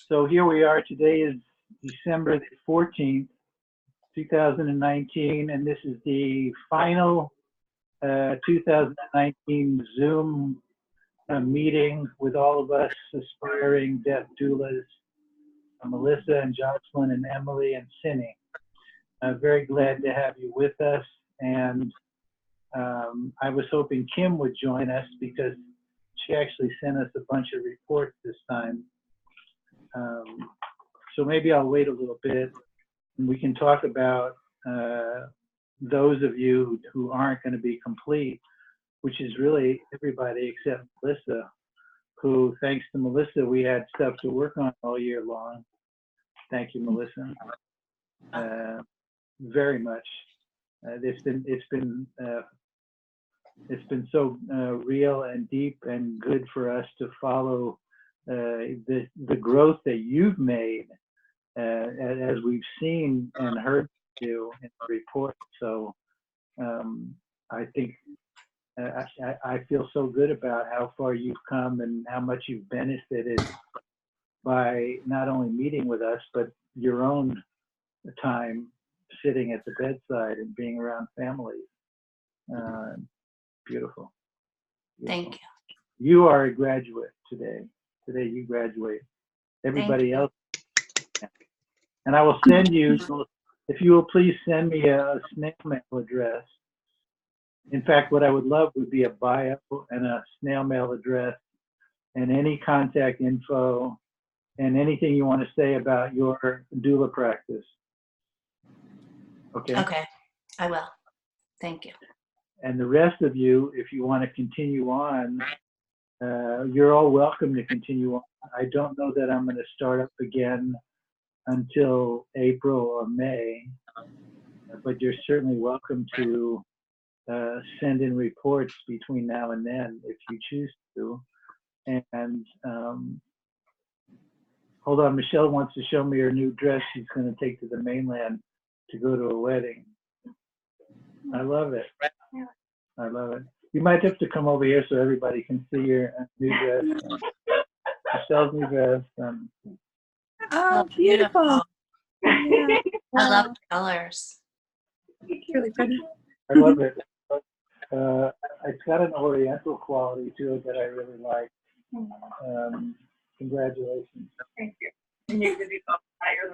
So here we are. Today is December the 14th, 2019, and this is the final 2019 Zoom meeting with all of us aspiring deaf doulas, Melissa and Jocelyn and Emily and Cindy. Very glad to have you with us, and I was hoping Kim would join us because she actually sent us a bunch of reports this time. So maybe I'll wait a little bit and we can talk about those of you who aren't going to be complete, which is really everybody except Melissa, who, thanks to Melissa, we had stuff to work on all year long. Thank you, Melissa, very much. It's been so real and deep and good for us to follow the growth that you've made as we've seen and heard you in the report. So I think I feel so good about how far you've come and how much you've benefited by not only meeting with us, but your own time sitting at the bedside and being around families. Beautiful. Thank you. You are a graduate today. Today you graduate. Everybody else. And I will send you, if you will please send me a snail mail address. In fact, what I would love would be a bio and a snail mail address and any contact info and anything you want to say about your doula practice. Okay? Okay, I will. Thank you. And the rest of you, if you want to continue on, you're all welcome to continue on. I don't know that I'm going to start up again until April or May, but you're certainly welcome to send in reports between now and then if you choose to. And hold on, Michelle wants to show me her new dress she's going to take to the mainland to go to a wedding. I love it. I love it. You might have to come over here so everybody can see your new dress. Michelle's new dress. Oh, beautiful. Yeah. I love the colors. Really pretty. I love it. It's got an oriental quality to it that I really like. Congratulations. Thank you. And you're going to be the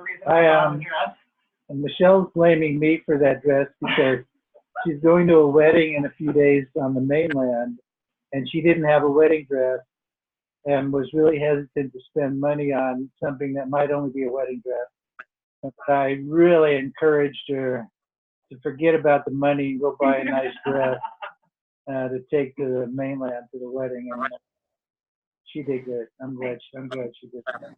reason for the dress. And Michelle's blaming me for that dress because she's going to a wedding in a few days on the mainland, and she didn't have a wedding dress and was really hesitant to spend money on something that might only be a wedding dress. But I really encouraged her to forget about the money and go buy a nice dress to take to the mainland to the wedding, and she did good. I'm glad she did that.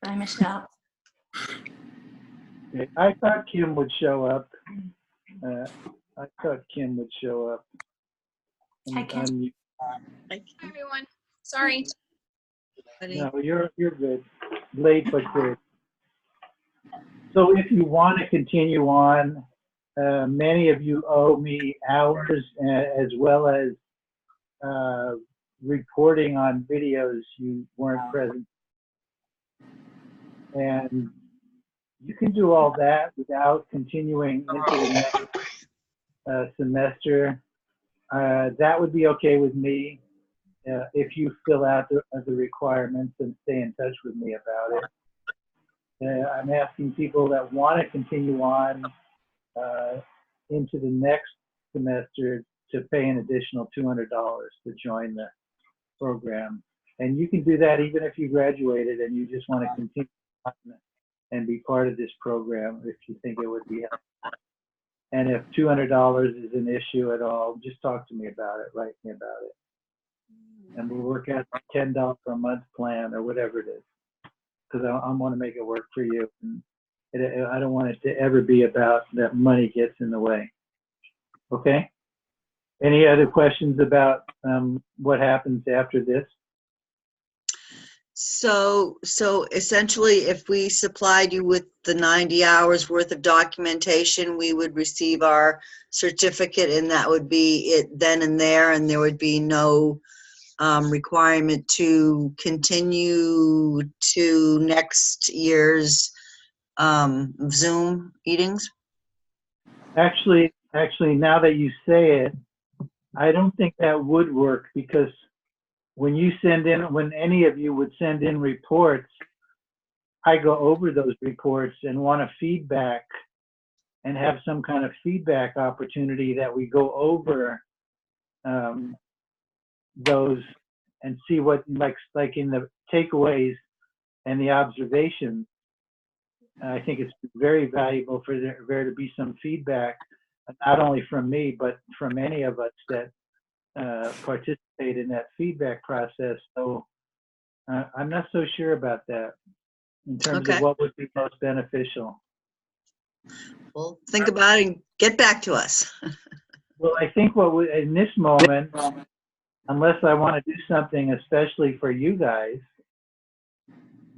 Bye, Michelle. I thought Kim would show up. Hi, Kim. Hi, everyone. Sorry. No, you're good. Late but good. So if you want to continue on, many of you owe me hours as well as reporting on videos you weren't present. And you can do all that without continuing into the next semester. That would be okay with me if you fill out the requirements and stay in touch with me about it. I'm asking people that want to continue on into the next semester to pay an additional $200 to join the program. And you can do that even if you graduated and you just want to continue on and be part of this program if you think it would be helpful. And if $200 is an issue at all, just talk to me about it, write me about it. And we'll work out a $10 per month plan or whatever it is. Because I want to make it work for you. And I don't want it to ever be about that money gets in the way. Okay? Any other questions about what happens after this? So essentially, if we supplied you with the 90 hours worth of documentation, we would receive our certificate, and that would be it then and there, and there would be no requirement to continue to next year's Zoom meetings? Actually, now that you say it, I don't think that would work, because when any of you would send in reports, I go over those reports and want a feedback and have some kind of feedback opportunity that we go over those and see what, like in the takeaways and the observations. I think it's very valuable for there to be some feedback, not only from me, but from any of us that participate in that feedback process. So I'm not so sure about that in terms Okay. of what would be most beneficial. Well, think about it and get back to us. Well, I think in this moment, unless I want to do something especially for you guys,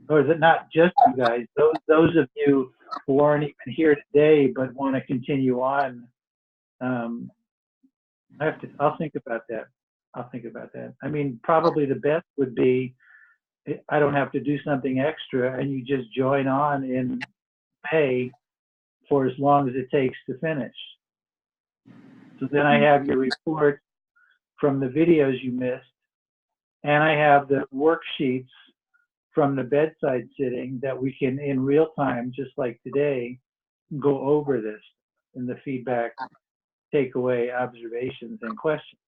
or is it not just you guys, those of you who aren't even here today but want to continue on, I'll think about that. I mean, probably the best would be I don't have to do something extra and you just join on in May for as long as it takes to finish. So then I have your report from the videos you missed, and I have the worksheets from the bedside sitting that we can, in real time, just like today, go over this in the feedback, takeaway, observations, and questions.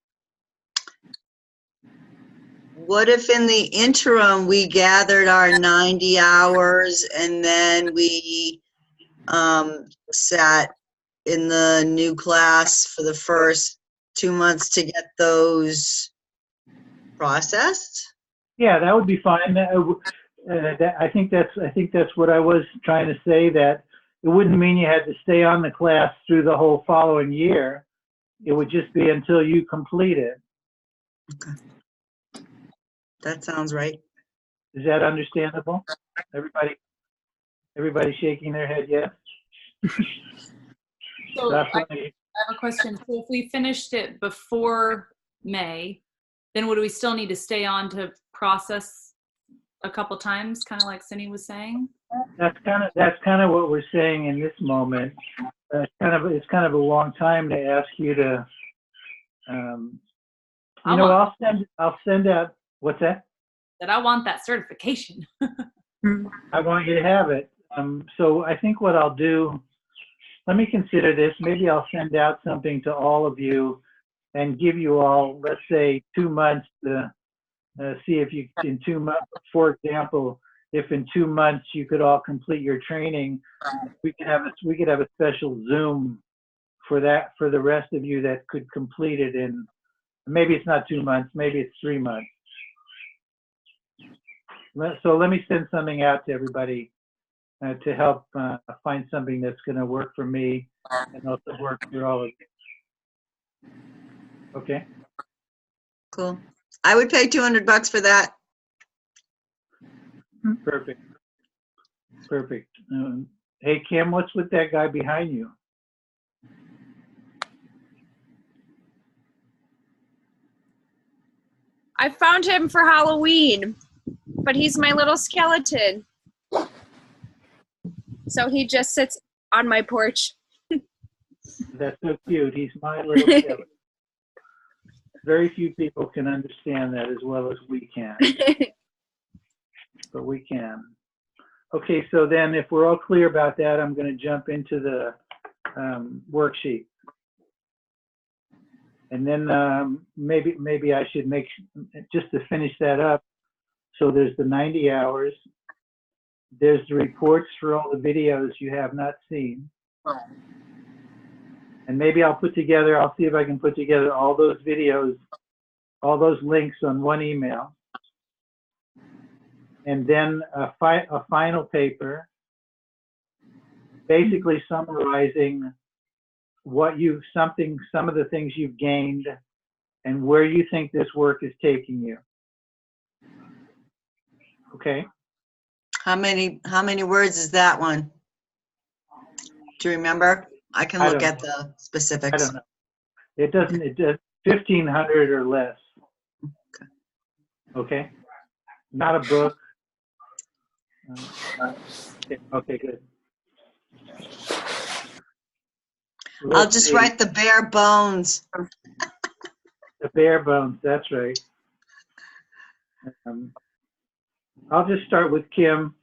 What if in the interim we gathered our 90 hours and then we sat in the new class for the first 2 months to get those processed? Yeah, that would be fine. I think that's what I was trying to say, that it wouldn't mean you had to stay on the class through the whole following year. It would just be until you complete it. Okay. That sounds right. Is that understandable? Everybody shaking their head, yes? So I Jocelyn, have a question. So if we finished it before May, then would we still need to stay on to process a couple times, kind of like Cindy was saying? that's kind of what we're saying in this moment. It's kind of a long time to ask you to. I'll send out. What's that? That I want that certification. I want you to have it. So I think what I'll do, let me consider this. Maybe I'll send out something to all of you and give you all, let's say, 2 months to see if you, in 2 months, for example, if in 2 months you could all complete your training, we could have a special Zoom for that, for the rest of you that could complete it in, maybe it's not 2 months, maybe it's 3 months. So let me send something out to everybody to help find something that's going to work for me and also work for all of you. Okay. Cool. I would pay $200 for that. Perfect. Perfect. Hey, Kim, what's with that guy behind you? I found him for Halloween, but he's my little skeleton. So he just sits on my porch. That's so cute. He's my little skeleton. Very few people can understand that as well as we can, but we can. Okay, so then if we're all clear about that, I'm going to jump into the worksheet. And then maybe I should make, just to finish that up, so there's the 90 hours, there's the reports for all the videos you have not seen. And maybe I'll see if I can put together all those videos, all those links on one email. And then a final paper, basically summarizing some of the things you've gained and where you think this work is taking you. Okay. How many words is that one? Do you remember? I can look at the specifics. I don't know. It does 1,500 or less. Okay. Okay? Not a book. Okay, good. I'll Let's just see. write the bare bones. The bare bones, that's right. I'll just start with Kim.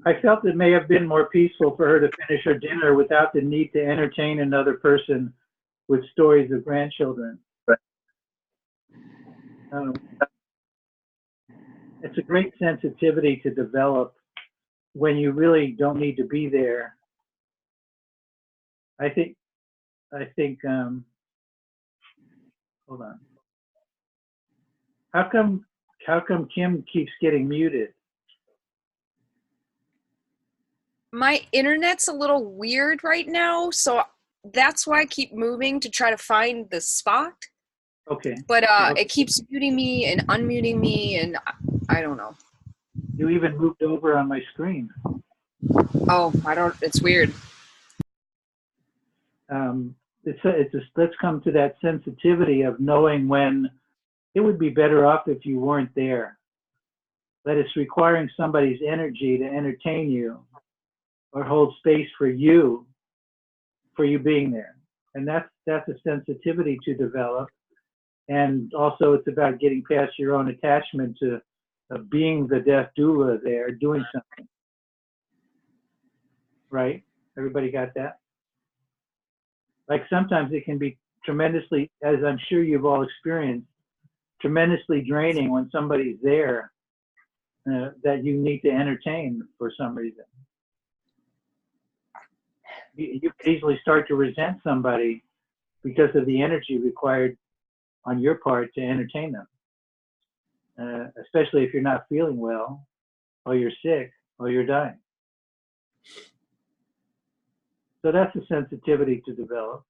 I felt it may have been more peaceful for her to finish her dinner without the need to entertain another person with stories of grandchildren. It's a great sensitivity to develop when you really don't need to be there. I think, hold on. How come Kim keeps getting muted? My internet's a little weird right now, so that's why I keep moving to try to find the spot. Okay. But it keeps muting me and unmuting me, and I don't know. You even moved over on my screen. Oh, it's weird. Let's come to that sensitivity of knowing when it would be better off if you weren't there. That it's requiring somebody's energy to entertain you or hold space for you being there. And that's a sensitivity to develop. And also it's about getting past your own attachment to being the death doula there, doing something. Right? Everybody got that? Like sometimes it can be tremendously, as I'm sure you've all experienced, tremendously draining when somebody's there that you need to entertain for some reason. You could easily start to resent somebody because of the energy required on your part to entertain them, especially if you're not feeling well, or you're sick, or you're dying. So that's a sensitivity to develop.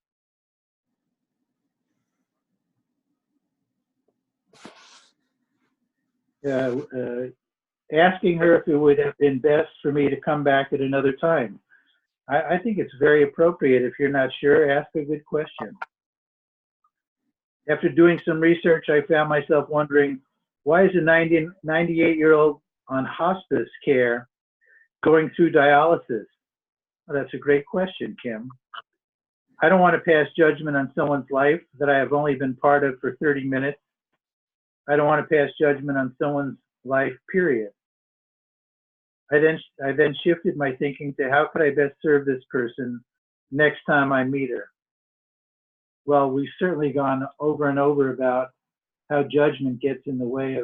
Asking her if it would have been best for me to come back at another time. I think it's very appropriate. If you're not sure, ask a good question. After doing some research, I found myself wondering, why is a 98-year-old on hospice care going through dialysis? Well, that's a great question, Kim. I don't want to pass judgment on someone's life that I have only been part of for 30 minutes. I don't want to pass judgment on someone's life, period. I then shifted my thinking to how could I best serve this person next time I meet her. Well, we've certainly gone over and over about how judgment gets in the way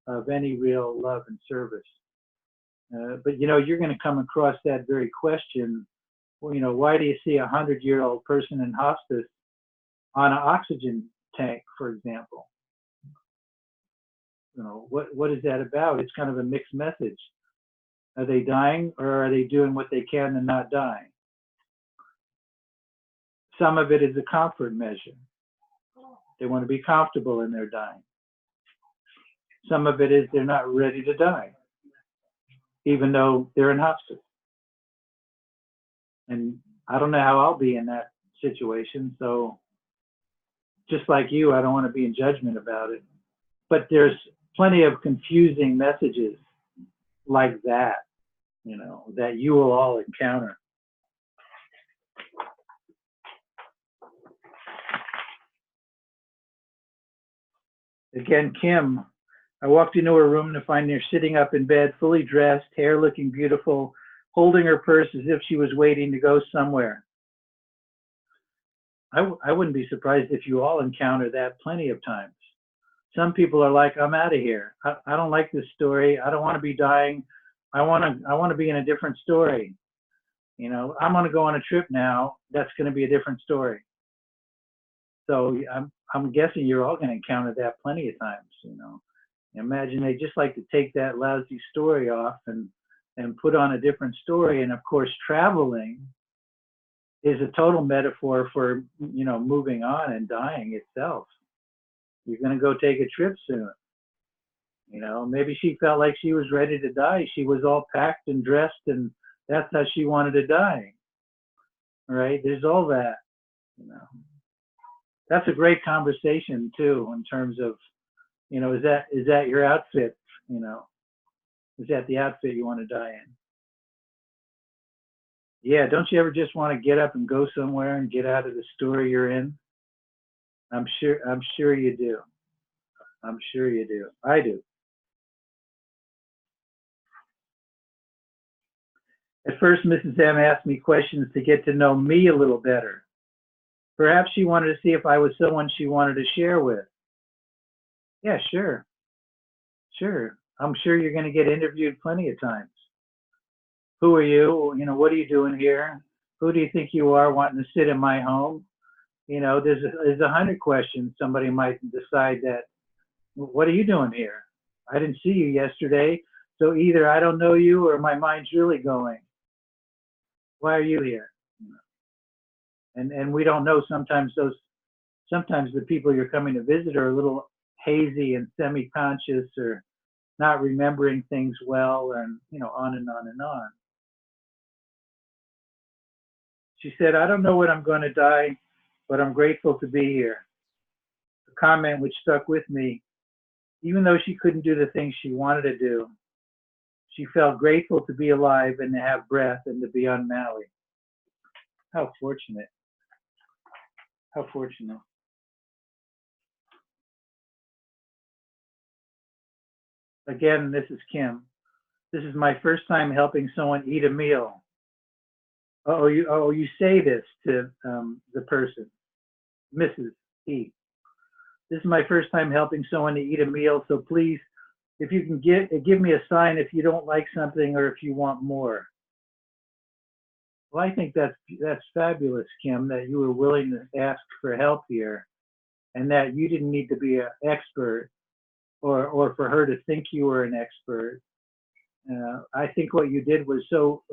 of any real love and service. But you know, you're going to come across that very question. Well, you know, why do you see a 100-year-old person in hospice on an oxygen tank, for example? You know, what is that about? It's kind of a mixed message. Are they dying, or are they doing what they can to not die? Some of it is a comfort measure. They want to be comfortable in their dying. Some of it is they're not ready to die, even though they're in hospice. And I don't know how I'll be in that situation. So just like you, I don't want to be in judgment about it. But there's plenty of confusing messages like that, you know, that you will all encounter. Again, Kim, I walked into her room to find her sitting up in bed, fully dressed, hair looking beautiful, holding her purse as if she was waiting to go somewhere. I wouldn't be surprised if you all encounter that plenty of times. Some people are like, I'm out of here. I don't like this story. I don't want to be dying. I want to be in a different story. You know, I'm going to go on a trip now. That's going to be a different story. So I'm guessing you're all going to encounter that plenty of times. You know, imagine they just like to take that lousy story off and put on a different story. And of course, traveling is a total metaphor for, you know, moving on and dying itself. You're going to go take a trip soon. You know, maybe she felt like she was ready to die. She was all packed and dressed, and that's how she wanted to die. Right? There's all that, you know. That's a great conversation too, in terms of, you know, is that your outfit? You know, is that the outfit you want to die in? Yeah, don't you ever just want to get up and go somewhere and get out of the story you're in? I'm sure you do. I'm sure you do. I do. At first, Mrs. M asked me questions to get to know me a little better. Perhaps she wanted to see if I was someone she wanted to share with. Yeah, sure. Sure. I'm sure you're going to get interviewed plenty of times. Who are you? You know, what are you doing here? Who do you think you are wanting to sit in my home? You know, there's 100 questions. Somebody might decide that, what are you doing here? I didn't see you yesterday. So either I don't know you or my mind's really going, why are you here? And we don't know, sometimes the people you're coming to visit are a little hazy and semi-conscious or not remembering things well, and, you know, on and on and on. She said, I don't know when I'm going to die, but I'm grateful to be here. A comment which stuck with me. Even though she couldn't do the things she wanted to do, she felt grateful to be alive and to have breath and to be on Maui. How fortunate. How fortunate. Again, this is Kim. This is my first time helping someone eat a meal. You say this to the person, Mrs. E. This is my first time helping someone to eat a meal, so please, if you can give me a sign if you don't like something or if you want more. Well, I think that's fabulous, Kim, that you were willing to ask for help here, and that you didn't need to be an expert or for her to think you were an expert. I think what you did was so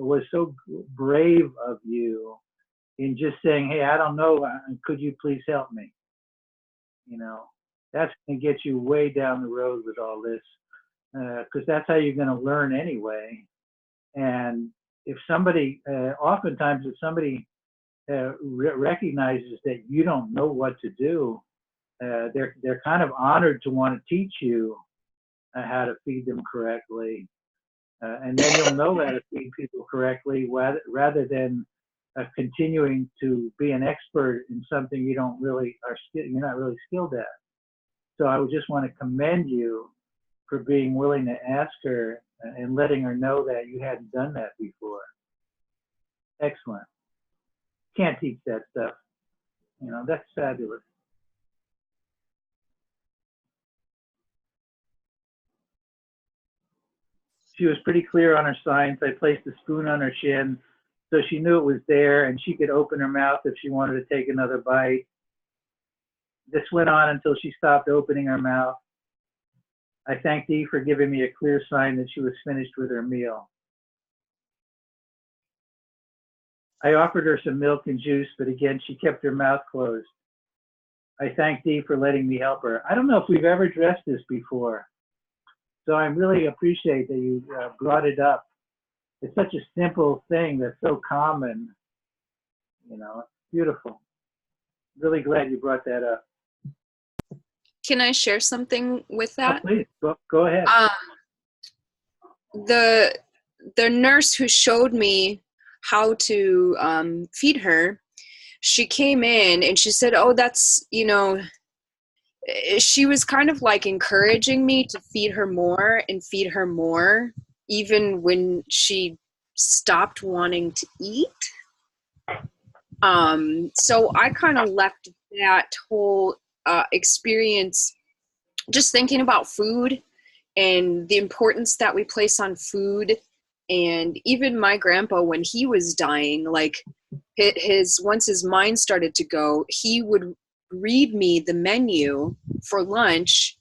brave of you in just saying, hey, I don't know, could you please help me? You know, that's going to get you way down the road with all this, because that's how you're going to learn anyway. And if somebody, oftentimes if somebody recognizes that you don't know what to do, they're kind of honored to want to teach you how to feed them correctly. And then you'll know how to feed people correctly rather than continuing to be an expert in something you're not really skilled at. So I would just want to commend you for being willing to ask her and letting her know that you hadn't done that before. Excellent. Can't teach that stuff. You know, that's fabulous. She was pretty clear on her signs. I placed a spoon on her chin so she knew it was there and she could open her mouth if she wanted to take another bite. This went on until she stopped opening her mouth. I thanked Dee for giving me a clear sign that she was finished with her meal. I offered her some milk and juice, but again, she kept her mouth closed. I thanked Dee for letting me help her. I don't know if we've ever addressed this before, so I really appreciate that you brought it up. It's such a simple thing that's so common, you know, beautiful. Really glad you brought that up. Can I share something with Oh, that? please, go ahead. The nurse who showed me how to feed her, she came in and she said, oh, that's, you know, she was kind of like encouraging me to feed her more and feed her more, even when she stopped wanting to eat. So I kind of left that whole experience just thinking about food and the importance that we place on food. And even my grandpa, when he was dying, like once his mind started to go, he would read me the menu for lunch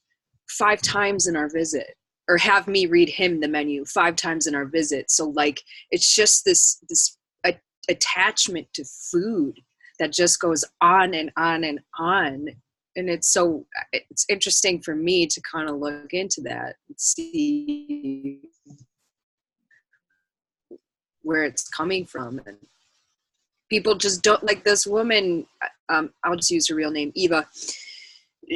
5 times in our visit, or have me read him the menu 5 times in our visit. So like, it's just this attachment to food that just goes on and on and on. And it's interesting for me to kind of look into that and see where it's coming from. And People just don't, like this woman, I'll just use her real name, Eva.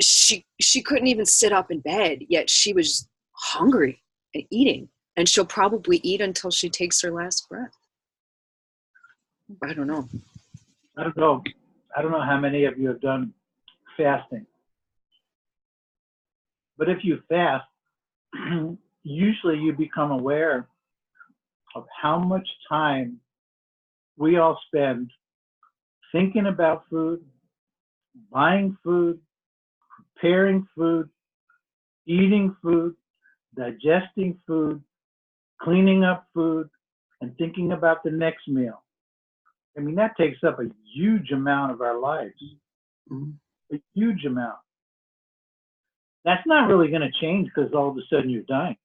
She couldn't even sit up in bed, yet she was hungry and eating. And she'll probably eat until she takes her last breath. I don't know. I don't know. I don't know how many of you have done fasting. But if you fast, usually you become aware of how much time we all spend thinking about food, buying food, preparing food, eating food, digesting food, cleaning up food, and thinking about the next meal. I mean, that takes up a huge amount of our lives. A huge amount. That's not really going to change because all of a sudden you're dying.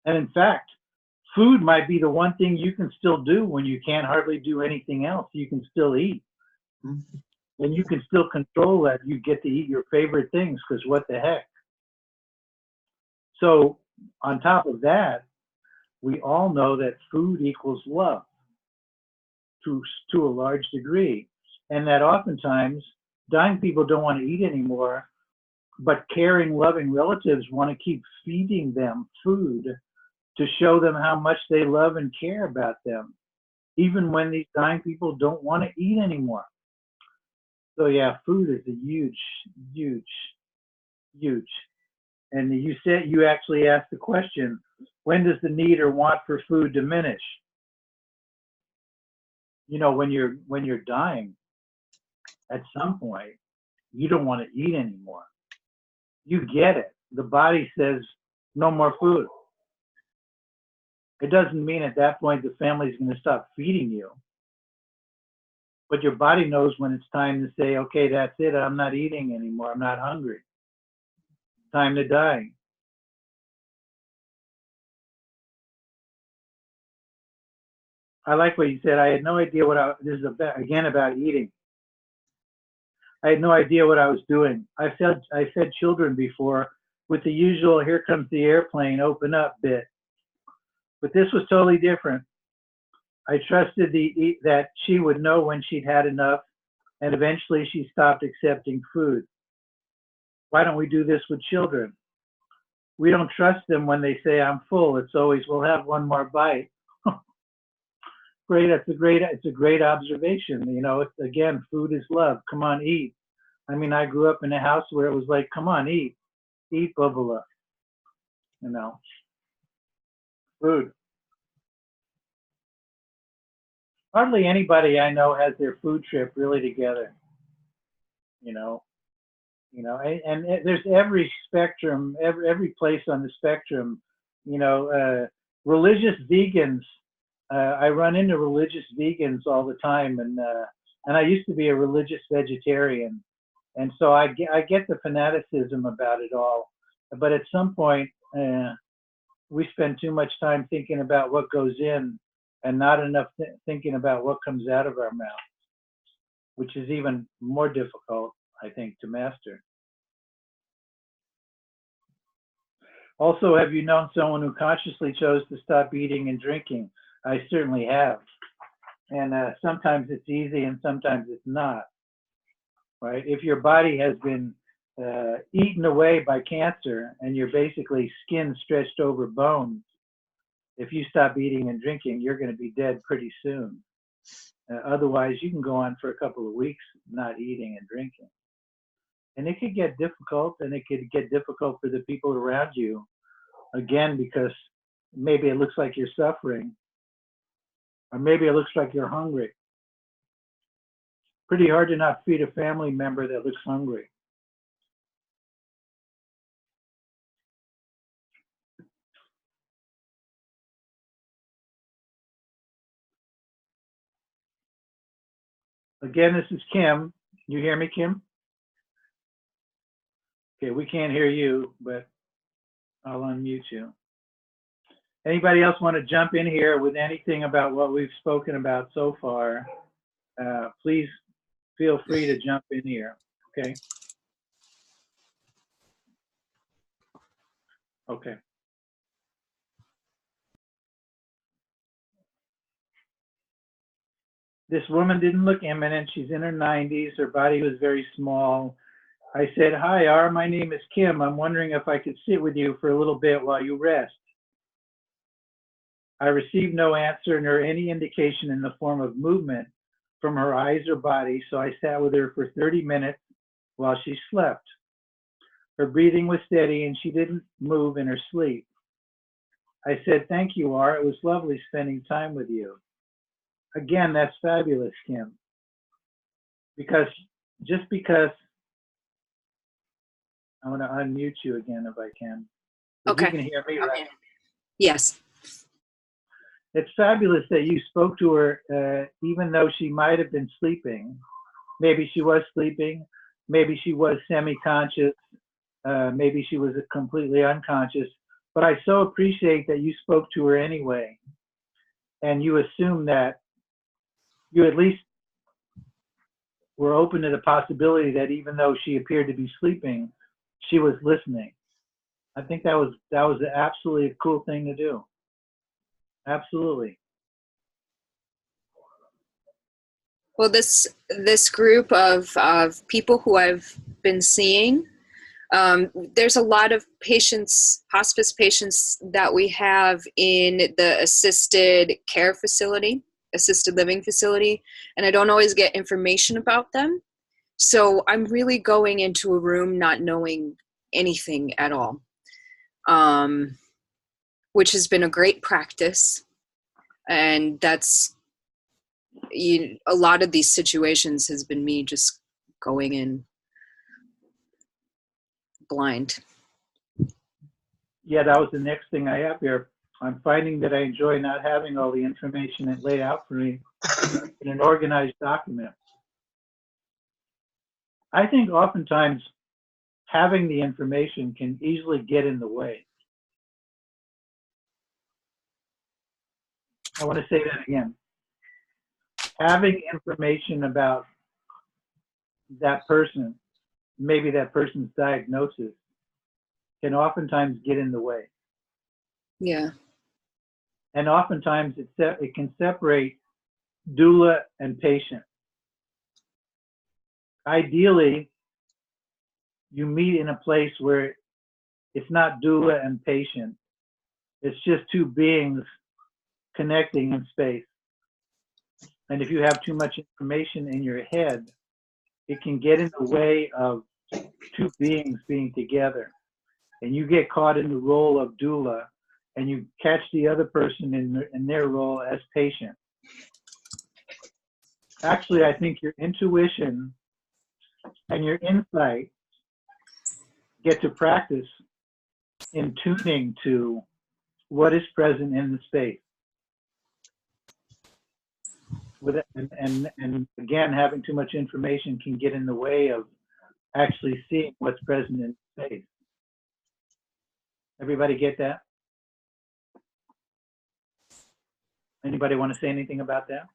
And in fact, food might be the one thing you can still do when you can't hardly do anything else. You can still eat. And you can still control that. You get to eat your favorite things because what the heck. So on top of that, we all know that food equals love to a large degree. And that oftentimes dying people don't want to eat anymore, but caring, loving relatives want to keep feeding them food to show them how much they love and care about them, even when these dying people don't want to eat anymore. So yeah, food is a huge, huge, huge. And you actually asked the question, when does the need or want for food diminish? You know, when you're dying, at some point, you don't want to eat anymore. You get it. The body says, no more food. It doesn't mean at that point the family's going to stop feeding you. But your body knows when it's time to say, okay, that's it. I'm not eating anymore. I'm not hungry. Time to die. I like what you said. I had no idea this is again about eating. I had no idea what I was doing. I fed children before with the usual, here comes the airplane, open up bit. But this was totally different. I trusted that she would know when she'd had enough, and eventually she stopped accepting food. Why don't we do this with children? We don't trust them when they say, I'm full. It's always, we'll have one more bite. Great, it's a great observation. You know, again, food is love. Come on, eat. I mean, I grew up in a house where it was like, come on, eat, bubble up. You know, food. Hardly anybody I know has their food trip really together. You know, and there's every spectrum, every place on the spectrum. You know, religious vegans. I run into religious vegans all the time, and I used to be a religious vegetarian, and so I get the fanaticism about it all. But at some point, we spend too much time thinking about what goes in, and not enough thinking about what comes out of our mouth, which is even more difficult, I think, to master. Also, have you known someone who consciously chose to stop eating and drinking? I certainly have. And sometimes it's easy and sometimes it's not, right? If your body has been eaten away by cancer and you're basically skin stretched over bones, if you stop eating and drinking, you're going to be dead pretty soon. Otherwise, you can go on for a couple of weeks not eating and drinking. And it could get difficult, and it could get difficult for the people around you, again, because maybe it looks like you're suffering, or maybe it looks like you're hungry. Pretty hard to not feed a family member that looks hungry. Again, this is Kim. You hear me, Kim? Okay, we can't hear you, but I'll unmute you. Anybody else want to jump in here with anything about what we've spoken about so far? Please feel free to jump in here, okay? Okay. This woman didn't look imminent. She's in her 90s. Her body was very small. I said, "Hi, R. My name is Kim. I'm wondering if I could sit with you for a little bit while you rest." I received no answer nor any indication in the form of movement from her eyes or body, so I sat with her for 30 minutes while she slept. Her breathing was steady and she didn't move in her sleep. I said, "Thank you, R. It was lovely spending time with you." Again, that's fabulous, Kim. Because just because, I want to unmute you again if I can. Okay. You can hear me, right? Yes. It's fabulous that you spoke to her, even though she might have been sleeping. Maybe she was sleeping. Maybe she was semi-conscious. Maybe she was completely unconscious. But I so appreciate that you spoke to her anyway. And you assumed that you at least were open to the possibility that even though she appeared to be sleeping, she was listening. I think that was absolutely a cool thing to do. Absolutely. Well, this group of people who I've been seeing, there's a lot of patients, hospice patients that we have in the assisted care facility, assisted living facility, and I don't always get information about them. So I'm really going into a room not knowing anything at all, which has been a great practice. And that's, a lot of these situations has been me just going in blind. Yeah, that was the next thing I have here. I'm finding that I enjoy not having all the information laid out for me in an organized document. I think oftentimes having the information can easily get in the way. I want to say that again. Having information about that person, maybe that person's diagnosis, can oftentimes get in the way. Yeah. And oftentimes it can separate doula and patient. Ideally, you meet in a place where it's not doula and patient. It's just two beings connecting in space. And if you have too much information in your head, it can get in the way of two beings being together. And you get caught in the role of doula, and you catch the other person in their role as patient. Actually, I think your intuition and your insight get to practice in tuning to what is present in the space. And again, having too much information can get in the way of actually seeing what's present in space. Everybody get that? Anybody want to say anything about that?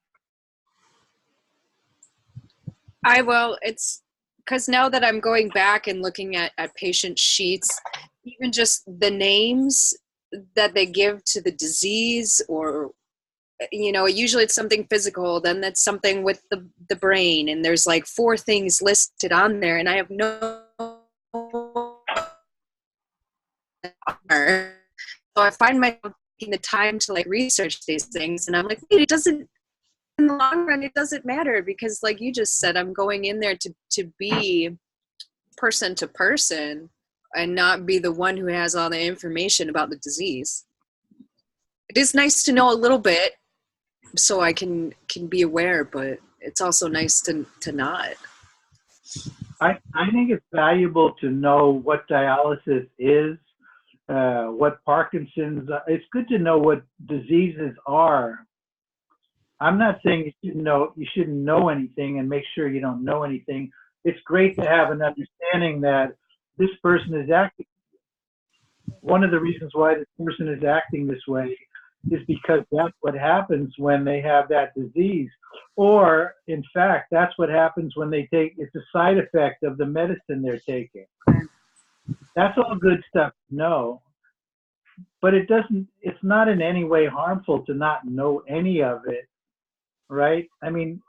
Well, it's because now that I'm going back and looking at patient sheets, even just the names that they give to the disease, or, usually it's something physical, then that's something with the brain, and there's like 4 things listed on there, and I have no. So I find myself taking the time to like research these things, and I'm like, wait, it doesn't. In the long run, it doesn't matter, because like you just said, I'm going in there to be person to person and not be the one who has all the information about the disease. It is nice to know a little bit so I can be aware, but it's also nice to not. I think it's valuable to know what dialysis is, what Parkinson's. It's good to know what diseases are. I'm not saying you shouldn't know anything and make sure you don't know anything. It's great to have an understanding that this person is acting. One of the reasons why this person is acting this way is because that's what happens when they have that disease. Or, in fact, that's what happens when they take, it's a side effect of the medicine they're taking. That's all good stuff to know. But it's not in any way harmful to not know any of it, right? I mean,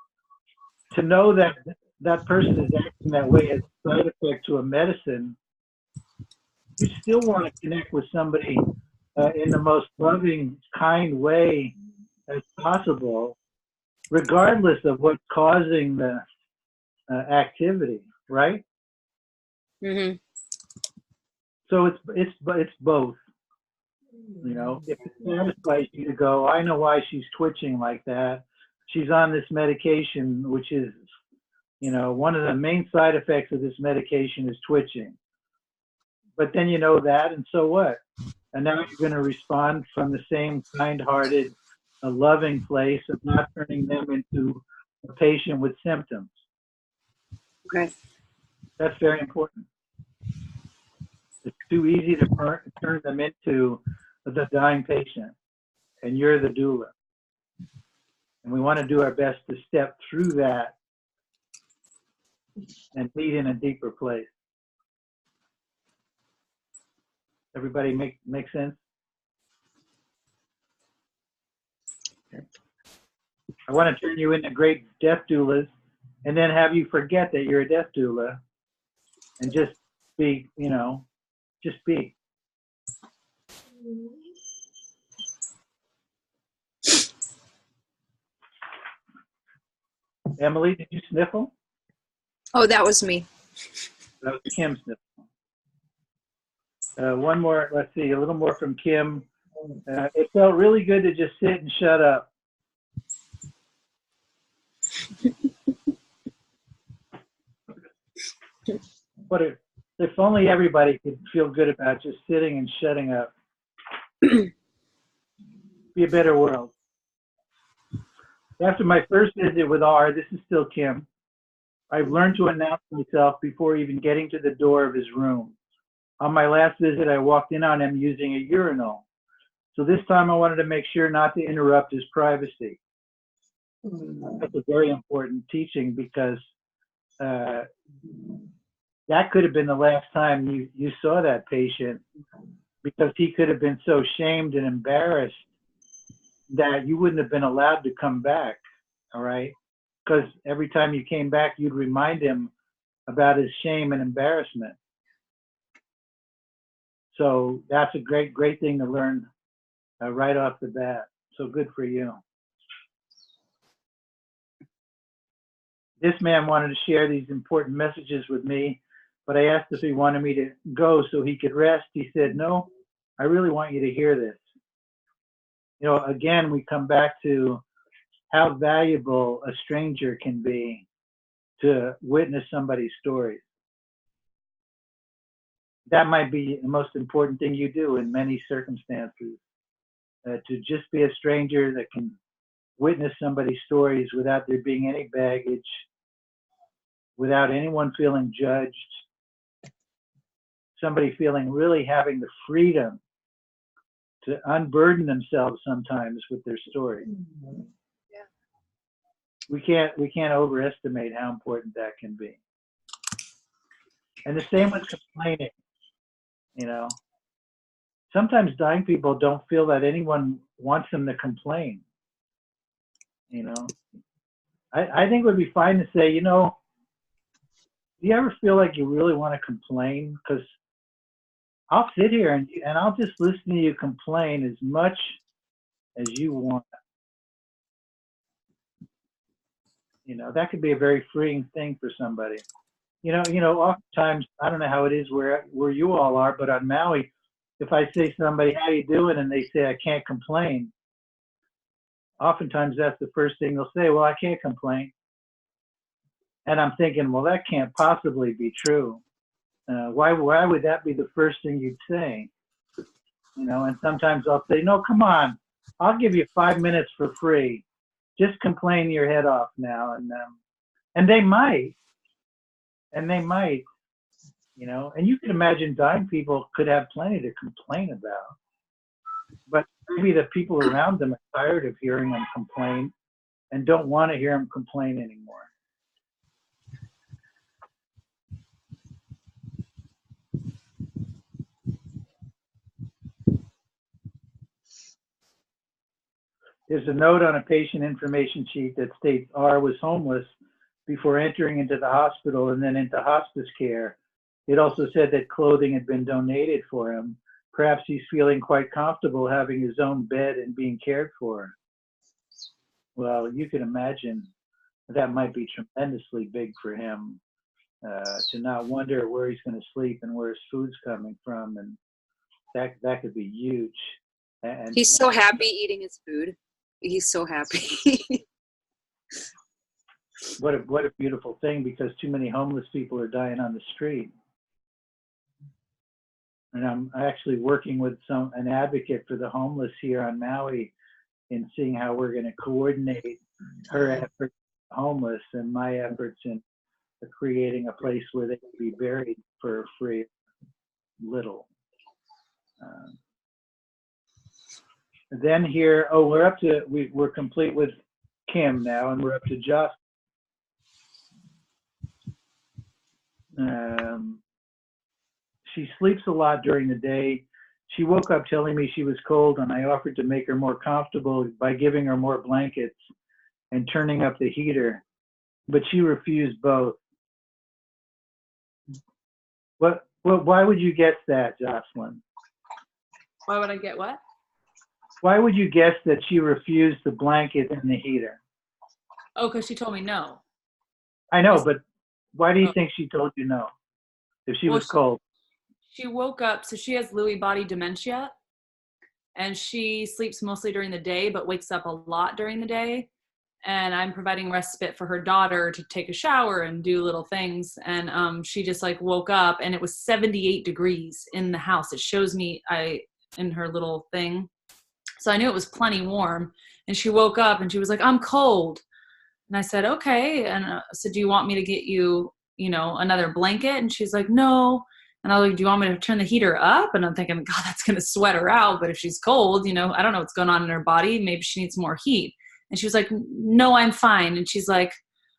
to know that that person is acting that way as a side effect to a medicine, you still want to connect with somebody in the most loving, kind way as possible, regardless of what's causing the activity, right? Mm-hmm. So it's both. You know, if it satisfies you to go, I know why she's twitching like that. She's on this medication, which is, you know, one of the main side effects of this medication is twitching. But then you know that, and so what? And now you're going to respond from the same kind-hearted, loving place of not turning them into a patient with symptoms. Okay. That's very important. It's too easy to turn them into the dying patient, and you're the doula. And we want to do our best to step through that and lead in a deeper place. Everybody make sense? Okay. I want to turn you into great death doulas and then have you forget that you're a death doula and just be, you know, just be. Emily, did you sniffle? Oh, that was me. That was Kim sniffle. One more, let's see, a little more from Kim. It felt really good to just sit and shut up. If only everybody could feel good about just sitting and shutting up. Be a better world. After my first visit with R, this is still Kim, I've learned to announce myself before even getting to the door of his room. On my last visit, I walked in on him using a urinal. So this time I wanted to make sure not to interrupt his privacy. That's a very important teaching because that could have been the last time you saw that patient, because he could have been so shamed and embarrassed that you wouldn't have been allowed to come back, all right? Because every time you came back, you'd remind him about his shame and embarrassment. So that's a great thing to learn right off the bat. So good for you. This man wanted to share these important messages with me, but I asked if he wanted me to go so he could rest. He said, no, I really want you to hear this. You know, again, we come back to how valuable a stranger can be to witness somebody's stories. That might be the most important thing you do in many circumstances, to just be a stranger that can witness somebody's stories without there being any baggage, without anyone feeling judged, somebody feeling really having the freedom to unburden themselves sometimes with their story. Yeah. We can't overestimate how important that can be. And the same with complaining, you know. Sometimes dying people don't feel that anyone wants them to complain. You know, I think it would be fine to say, you know, do you ever feel like you really want to complain? Because I'll sit here and I'll just listen to you complain as much as you want. You know, that could be a very freeing thing for somebody. You know, oftentimes, I don't know how it is where you all are, but on Maui, if I say to somebody, how you doing? And they say, I can't complain. Oftentimes that's the first thing they'll say, well, I can't complain. And I'm thinking, well, that can't possibly be true. Why would that be the first thing you'd say? You know, and sometimes I'll say, no, come on, I'll give you 5 minutes for free. Just complain your head off now. And they might, you know, and you can imagine dying people could have plenty to complain about. But maybe the people around them are tired of hearing them complain and don't want to hear them complain anymore. There's a note on a patient information sheet that states R was homeless before entering into the hospital and then into hospice care. It also said that clothing had been donated for him. Perhaps he's feeling quite comfortable having his own bed and being cared for. Well, you can imagine that might be tremendously big for him, to not wonder where he's going to sleep and where his food's coming from, and that could be huge. And He's so happy eating his food. He's so happy. what a beautiful thing, because too many homeless people are dying on the street. And I'm actually working with an advocate for the homeless here on Maui, in seeing how we're going to coordinate her efforts with the homeless and my efforts in creating a place where they can be buried for free, little. Then here, we're complete with Kim now, and we're up to Josh. She sleeps a lot during the day. She woke up telling me she was cold, and I offered to make her more comfortable by giving her more blankets and turning up the heater, but she refused both. Why would you guess that, Jocelyn? Why would I get what? Why would you guess that she refused the blanket and the heater? Oh, because she told me no. I know, but why do you think she told you no? If she was cold? She woke up, so she has Lewy body dementia, and she sleeps mostly during the day, but wakes up a lot during the day. And I'm providing respite for her daughter to take a shower and do little things. And she just like woke up, and it was 78 degrees in the house. It shows me in her little thing. So I knew it was plenty warm. And she woke up and she was like, I'm cold. And I said, okay. And I said, do you want me to get you, another blanket? And she's like, no. And I was like, do you want me to turn the heater up? And I'm thinking, God, that's going to sweat her out. But if she's cold, I don't know what's going on in her body. Maybe she needs more heat. And she was like, no, I'm fine. And she's like,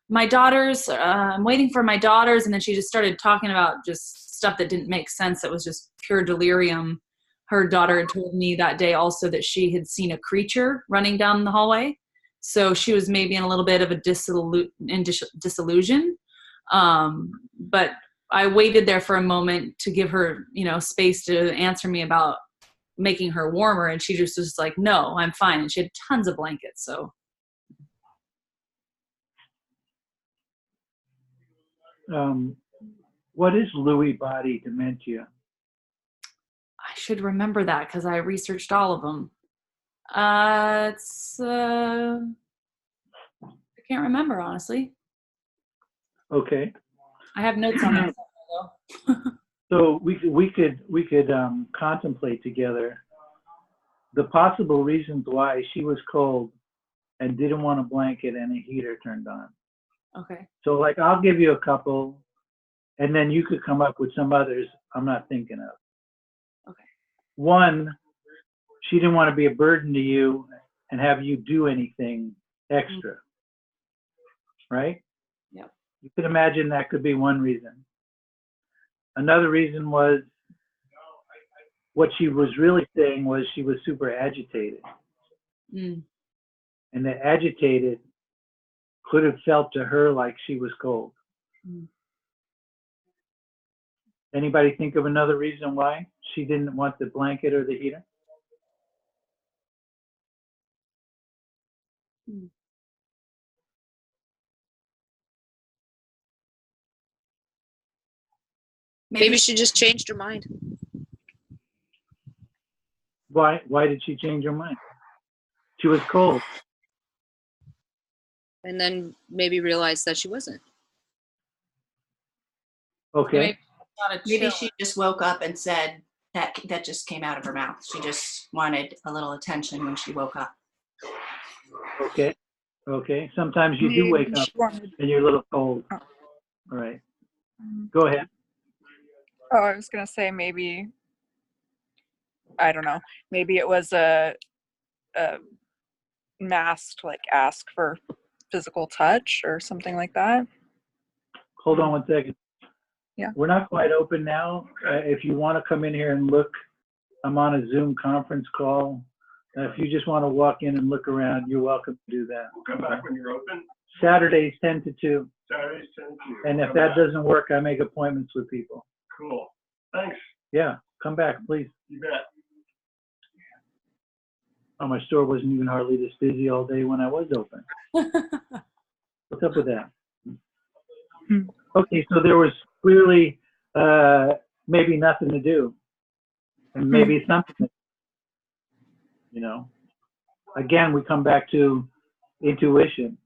my daughters, I'm waiting for my daughters. And then she just started talking about just stuff that didn't make sense. That was just pure delirium. Her daughter had told me that day also that she had seen a creature running down the hallway. So she was maybe in a little bit of a disillusion. But I waited there for a moment to give her, space to answer me about making her warmer. And she just was like, no, I'm fine. And she had tons of blankets. So. What is Lewy body dementia? I should remember that because I researched all of them. I can't remember, honestly. Okay. I have notes on that though. So we could contemplate together the possible reasons why she was cold and didn't want a blanket and a heater turned on. Okay. So I'll give you a couple, and then you could come up with some others I'm not thinking of. Okay. One, she didn't want to be a burden to you and have you do anything extra. Right? Yep. You could imagine that could be one reason. Another reason was what she was really saying was she was super agitated. Mm. And the agitated could have felt to her like she was cold. Mm. Anybody think of another reason why she didn't want the blanket or the heater? Mm. Maybe she just changed her mind. Why did she change her mind? She was cold. And then maybe realized that she wasn't. Okay. Maybe she just woke up and said that just came out of her mouth. She just wanted a little attention when she woke up. Okay. Sometimes you do wake up and you're a little cold. Oh. All right. Go ahead. Oh, I was gonna say maybe, I don't know, maybe it was a masked ask for physical touch or something like that. Hold on 1 second. Yeah. We're not quite open now. If you want to come in here and look, I'm on a Zoom conference call. If you just want to walk in and look around, you're welcome to do that. We'll come back when you're open. Saturdays 10 to 2. Saturdays 10 to 2. And if Come that back. doesn't work, I make appointments with people. Cool. Thanks. Yeah, come back, please. You bet. Oh, my store wasn't even hardly this busy all day when I was open. What's up with that? Okay, so there was clearly maybe nothing to do. And maybe something, you know. Again, we come back to intuition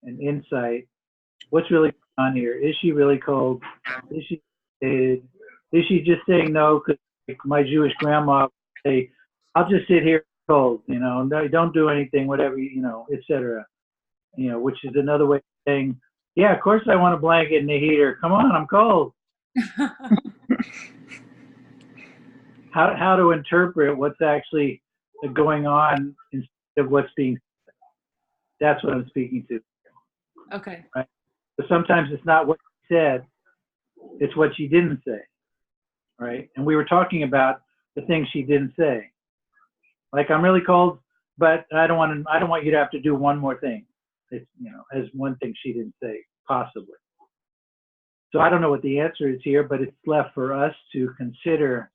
and insight. What's really going on here? Is she really cold? Is she just saying no because my Jewish grandma would say, I'll just sit here cold, you know, no, don't do anything, whatever, you know, etc. You know, which is another way of saying, yeah, of course I want a blanket and a heater. Come on, I'm cold. How to interpret what's actually going on instead of what's being said. That's what I'm speaking to. Okay. Right? But sometimes it's not what she said, it's what she didn't say. Right? And we were talking about the things she didn't say. Like, I'm really cold, but I don't want you to have to do one more thing. It's, you know, as one thing she didn't say, possibly. So I don't know what the answer is here, but it's left for us to consider.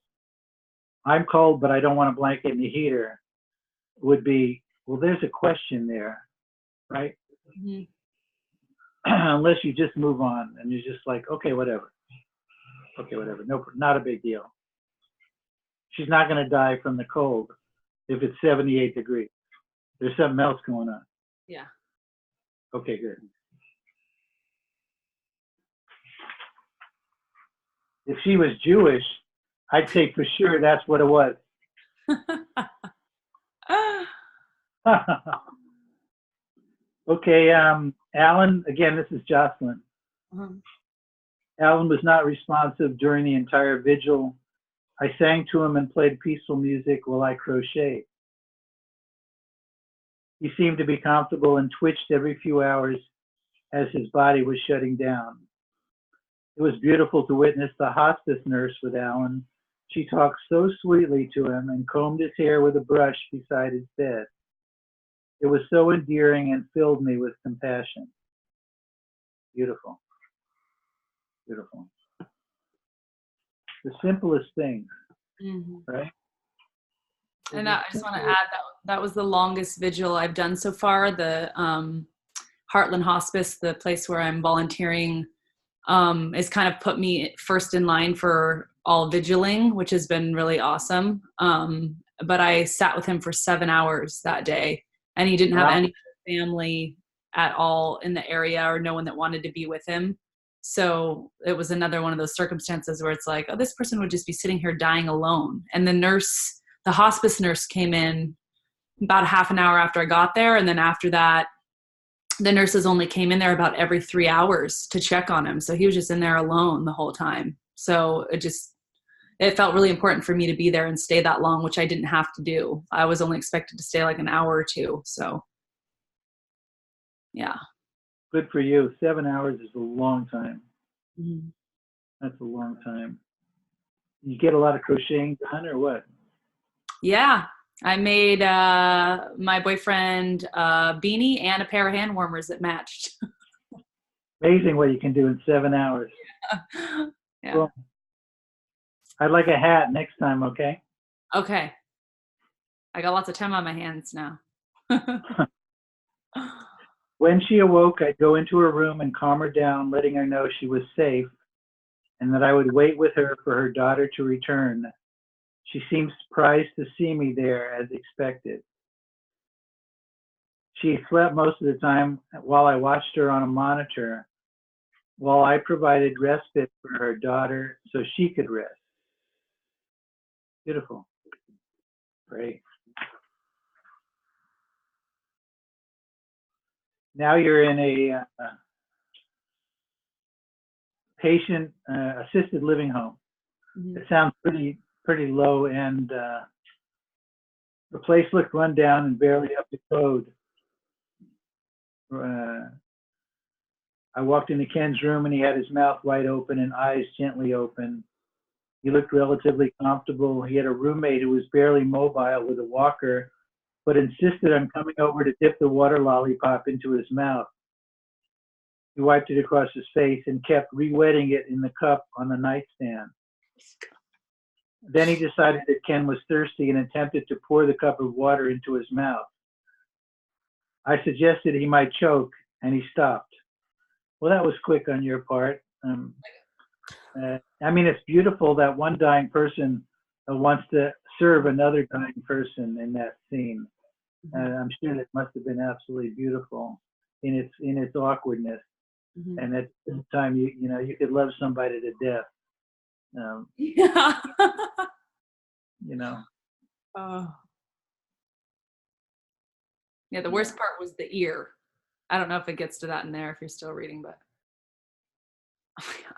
I'm cold, but I don't want a blanket and a heater. Would be, well, there's a question there, right? Mm-hmm. Unless you just move on and you're just like, okay, whatever. Okay, whatever. No, not a big deal. She's not going to die from the cold if it's 78 degrees. There's something else going on. Yeah. Okay, good. If she was Jewish, I'd say for sure that's what it was. Okay, Alan, again, this is Jocelyn. Alan was not responsive during the entire vigil. I sang to him and played peaceful music while I crocheted. He seemed to be comfortable and twitched every few hours as his body was shutting down. It was beautiful to witness the hospice nurse with Alan. She talked so sweetly to him and combed his hair with a brush beside his bed. It was so endearing and filled me with compassion. Beautiful. Beautiful. The simplest things, right? And I just want to add that was the longest vigil I've done so far. The Heartland Hospice, the place where I'm volunteering, has kind of put me first in line for all vigiling, which has been really awesome. But I sat with him for 7 hours that day, and he didn't have any family at all in the area or no one that wanted to be with him. So it was another one of those circumstances where it's like, oh, this person would just be sitting here dying alone. And the hospice nurse came in about half an hour after I got there. And then after that, the nurses only came in there about every 3 hours to check on him. So he was just in there alone the whole time. So it felt really important for me to be there and stay that long, which I didn't have to do. I was only expected to stay like an hour or two. So yeah. Good for you. 7 hours is a long time. Mm-hmm. That's a long time. You get a lot of crocheting done or what? Yeah. I made my boyfriend a beanie and a pair of hand warmers that matched. Amazing what you can do in 7 hours. Yeah. Cool. I'd like a hat next time, okay? Okay. I got lots of time on my hands now. When she awoke, I'd go into her room and calm her down, letting her know she was safe and that I would wait with her for her daughter to return. She seemed surprised to see me there as expected. She slept most of the time while I watched her on a monitor, while I provided respite for her daughter so she could rest. Beautiful. Great. Now you're in a patient assisted living home. Mm-hmm. It sounds pretty low end. The place looked run down and barely up to code. I walked into Ken's room and he had his mouth wide open and eyes gently open. He looked relatively comfortable. He had a roommate who was barely mobile with a walker but insisted on coming over to dip the water lollipop into his mouth. He wiped it across his face and kept re-wetting it in the cup on the nightstand. Then he decided that Ken was thirsty and attempted to pour the cup of water into his mouth. I suggested he might choke, and he stopped. Well, that was quick on your part. I mean, it's beautiful that one dying person wants to serve another dying person in that scene. I'm sure that must have been absolutely beautiful in its awkwardness. And at the same time, you could love somebody to death. Yeah. Oh. Yeah, the worst part was the ear. I don't know if it gets to that in there if you're still reading, but oh my God.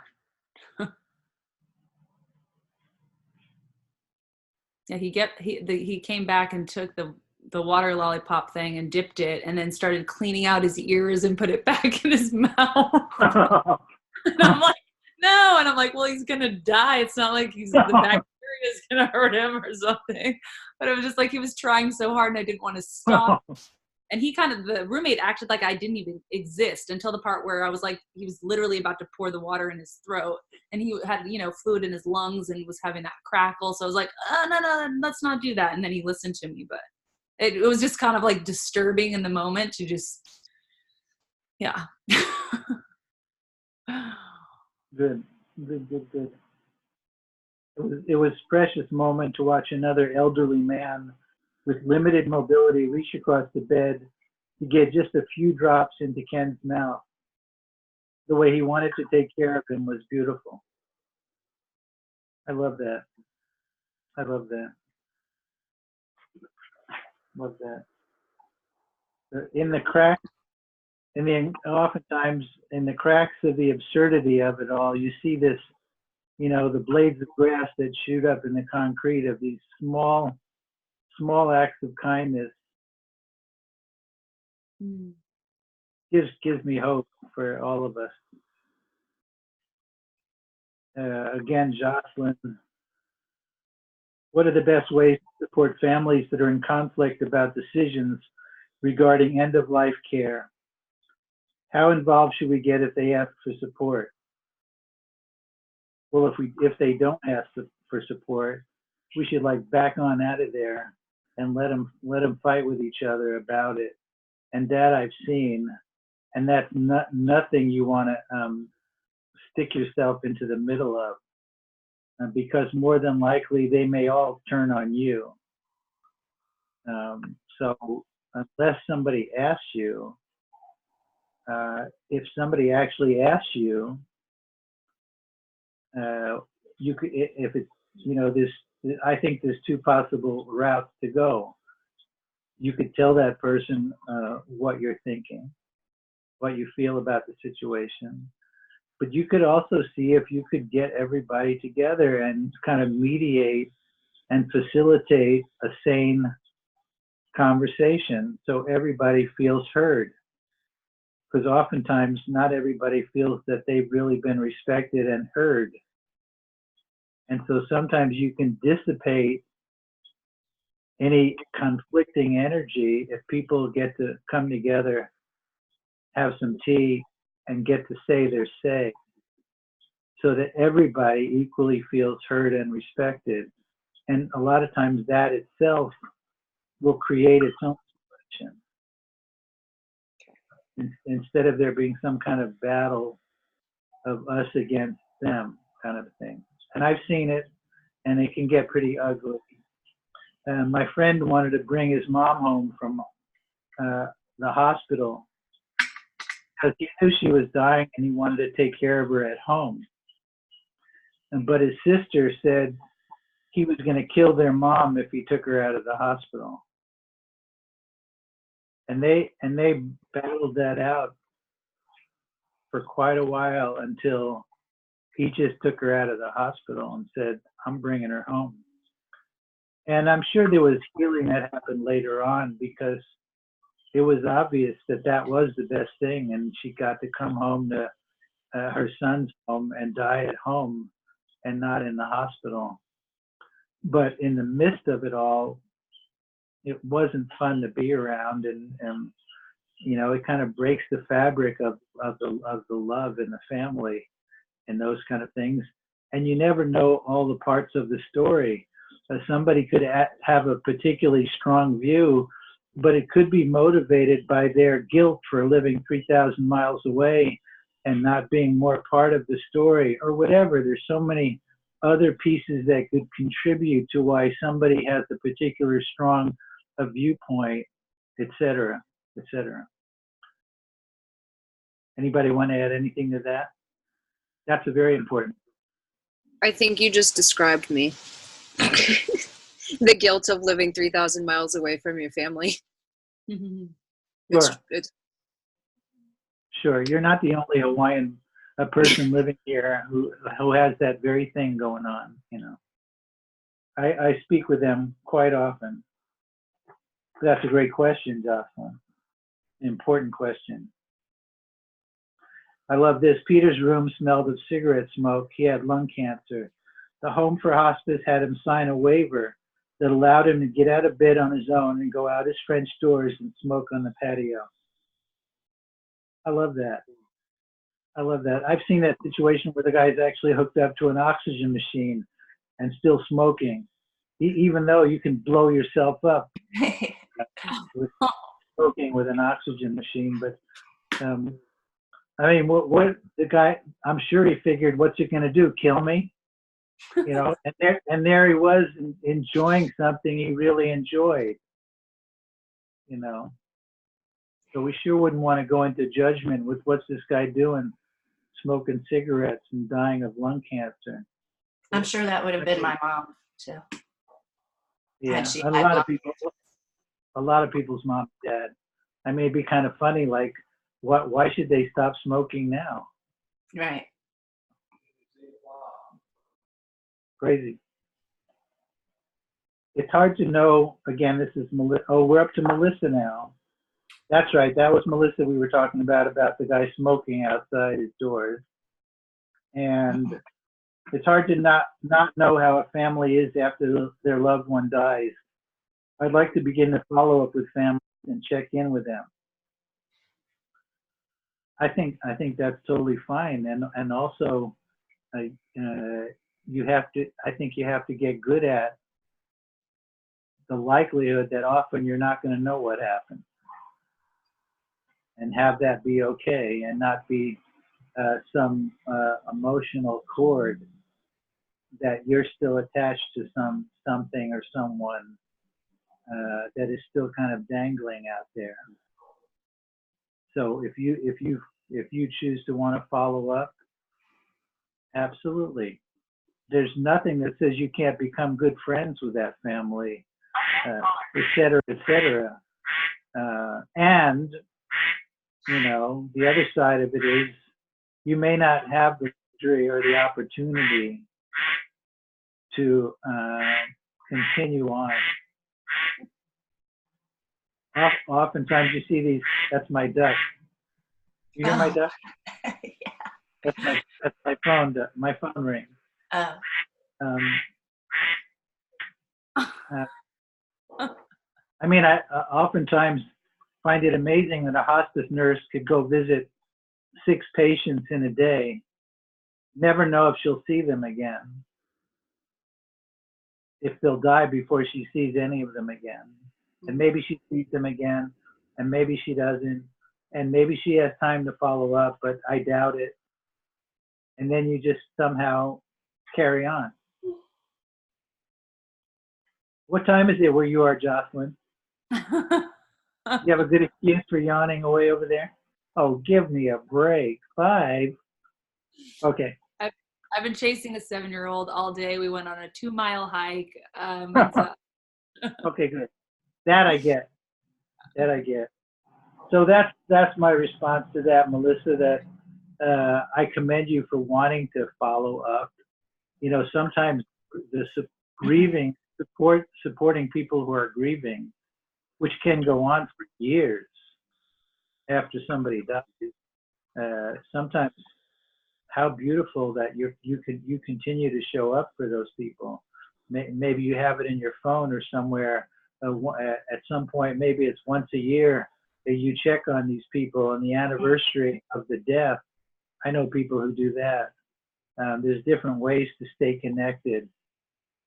Yeah, he came back and took the water lollipop thing and dipped it and then started cleaning out his ears and put it back in his mouth. And I'm like, no. And I'm like, well, he's gonna die. It's not like the bacteria is gonna hurt him or something. But it was just like he was trying so hard and I didn't want to stop. And the roommate acted like I didn't even exist until the part where I was like, he was literally about to pour the water in his throat and he had, fluid in his lungs and was having that crackle. So I was like, oh, no, let's not do that. And then he listened to me, but it was just kind of like disturbing in the moment to just, yeah. Good. It was a precious moment to watch another elderly man with limited mobility reach across the bed to get just a few drops into Ken's mouth. The way he wanted to take care of him was beautiful. I love that. Oftentimes in the cracks of the absurdity of it all, you see this, the blades of grass that shoot up in the concrete of these small acts of kindness. Gives me hope for all of us. Again, Jocelyn, what are the best ways to support families that are in conflict about decisions regarding end-of-life care? How involved should we get if they ask for support? Well, if they don't ask for support, we should back on out of there and let them fight with each other about it. And that I've seen, and that's nothing you want to stick yourself into the middle of, because more than likely they may all turn on you. So unless somebody asks you, if somebody actually asks you, you could, if it's, I think there's two possible routes to go. You could tell that person what you're thinking, what you feel about the situation. But you could also see if you could get everybody together and kind of mediate and facilitate a sane conversation so everybody feels heard. Because oftentimes not everybody feels that they've really been respected and heard. And so sometimes you can dissipate any conflicting energy if people get to come together, have some tea, and get to say their say, so that everybody equally feels heard and respected. And a lot of times that itself will create its own solution. Instead of there being some kind of battle of us against them kind of thing. And I've seen it, and it can get pretty ugly. My friend wanted to bring his mom home from the hospital because he knew she was dying and he wanted to take care of her at home. But his sister said he was going to kill their mom if he took her out of the hospital. And they battled that out for quite a while until he just took her out of the hospital and said, I'm bringing her home. And I'm sure there was healing that happened later on because it was obvious that that was the best thing. And she got to come home to her son's home and die at home and not in the hospital. But in the midst of it all, it wasn't fun to be around, and you know, it kind of breaks the fabric of the love in the family and those kind of things. And you never know all the parts of the story. Somebody could have a particularly strong view, but it could be motivated by their guilt for living 3,000 miles away and not being more part of the story or whatever. There's so many other pieces that could contribute to why somebody has a particular strong viewpoint, etc., etc. Anybody want to add anything to that? That's a very important. I think you just described me. The guilt of living 3,000 miles away from your family. Sure. Sure. You're not the only Hawaiian person living here who has that very thing going on, you know. I speak with them quite often. That's a great question, Jocelyn. Important question. I love this. Peter's room smelled of cigarette smoke. He had lung cancer. The Home for Hospice had him sign a waiver that allowed him to get out of bed on his own and go out his French doors and smoke on the patio. I love that. I love that. I've seen that situation where the guy's actually hooked up to an oxygen machine and still smoking, even though you can blow yourself up with smoking with an oxygen machine. But I mean, what the guy? I'm sure he figured, what's it going to do? Kill me? You know? And there he was enjoying something he really enjoyed. You know. So we sure wouldn't want to go into judgment with what's this guy doing, smoking cigarettes and dying of lung cancer. I'm sure that would have been my mom too. Yeah, a lot of people's mom and dad. I mean, it'd be kind of funny, like, why should they stop smoking now? Right. Crazy. It's hard to know. Again, this is Melissa. Oh, we're up to Melissa now. That's right. That was Melissa we were talking about the guy smoking outside his doors. And it's hard to not know how a family is after their loved one dies. I'd like to begin to follow up with families and check in with them. I think that's totally fine. And also, you have to. I think you have to get good at the likelihood that often you're not going to know what happened. And have that be okay, and not be some emotional cord that you're still attached to something or someone that is still kind of dangling out there. So if you choose to want to follow up, absolutely. There's nothing that says you can't become good friends with that family, et cetera, et cetera. And you know, the other side of it is you may not have the luxury or the opportunity to continue on. Oftentimes you see these, that's my duck. You hear my duck? Yeah. That's my phone ring. Oh. I mean, I oftentimes find it amazing that a hospice nurse could go visit 6 patients in a day, never know if she'll see them again, if they'll die before she sees any of them again. And maybe she sees them again, and maybe she doesn't, and maybe she has time to follow up, but I doubt it. And then you just somehow carry on. What time is it where you are, Jocelyn? You have a good excuse for yawning away over there? Oh, give me a break. 5. Okay. I've been chasing a 7-year-old all day. We went on a 2-mile hike. Okay, good. That I get. So that's my response to that, Melissa, that I commend you for wanting to follow up. You know, sometimes the grieving, supporting people who are grieving, which can go on for years after somebody dies. Sometimes how beautiful that you continue to show up for those people. Maybe you have it in your phone or somewhere at some point, maybe it's once a year, that you check on these people on the anniversary of the death. I know people who do that. There's different ways to stay connected,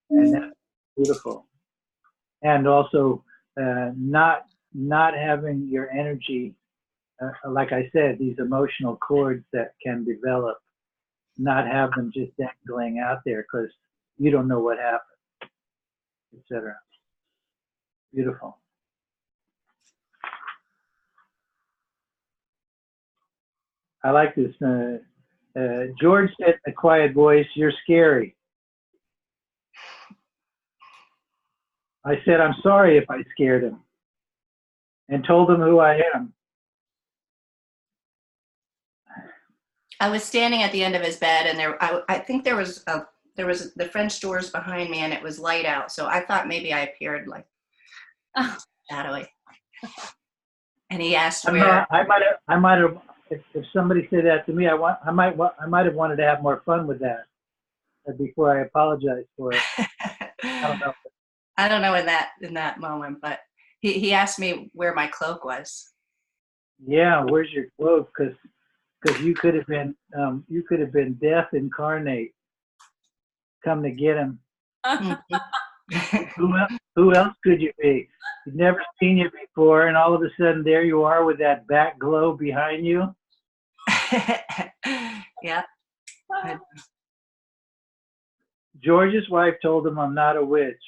and that's beautiful. And also, not having your energy, like I said, these emotional cords that can develop, not have them just dangling out there because you don't know what happened, etc. Beautiful. I like this. George said in a quiet voice, "You're scary." I said, "I'm sorry if I scared him," and told him who I am. I was standing at the end of his bed, and I think there was the French doors behind me, and it was light out. So I thought maybe I appeared like shadowy. And he asked where. I might have. If somebody said that to me, I might have wanted to have more fun with that before I apologized for it. I don't know. I don't know in that moment, but he asked me where my cloak was. Yeah, where's your cloak? Because you could have been death incarnate. Come to get him. Who else could you be? You've never seen you before, and all of a sudden there you are with that back glow behind you. Yeah. George's wife told him, "I'm not a witch."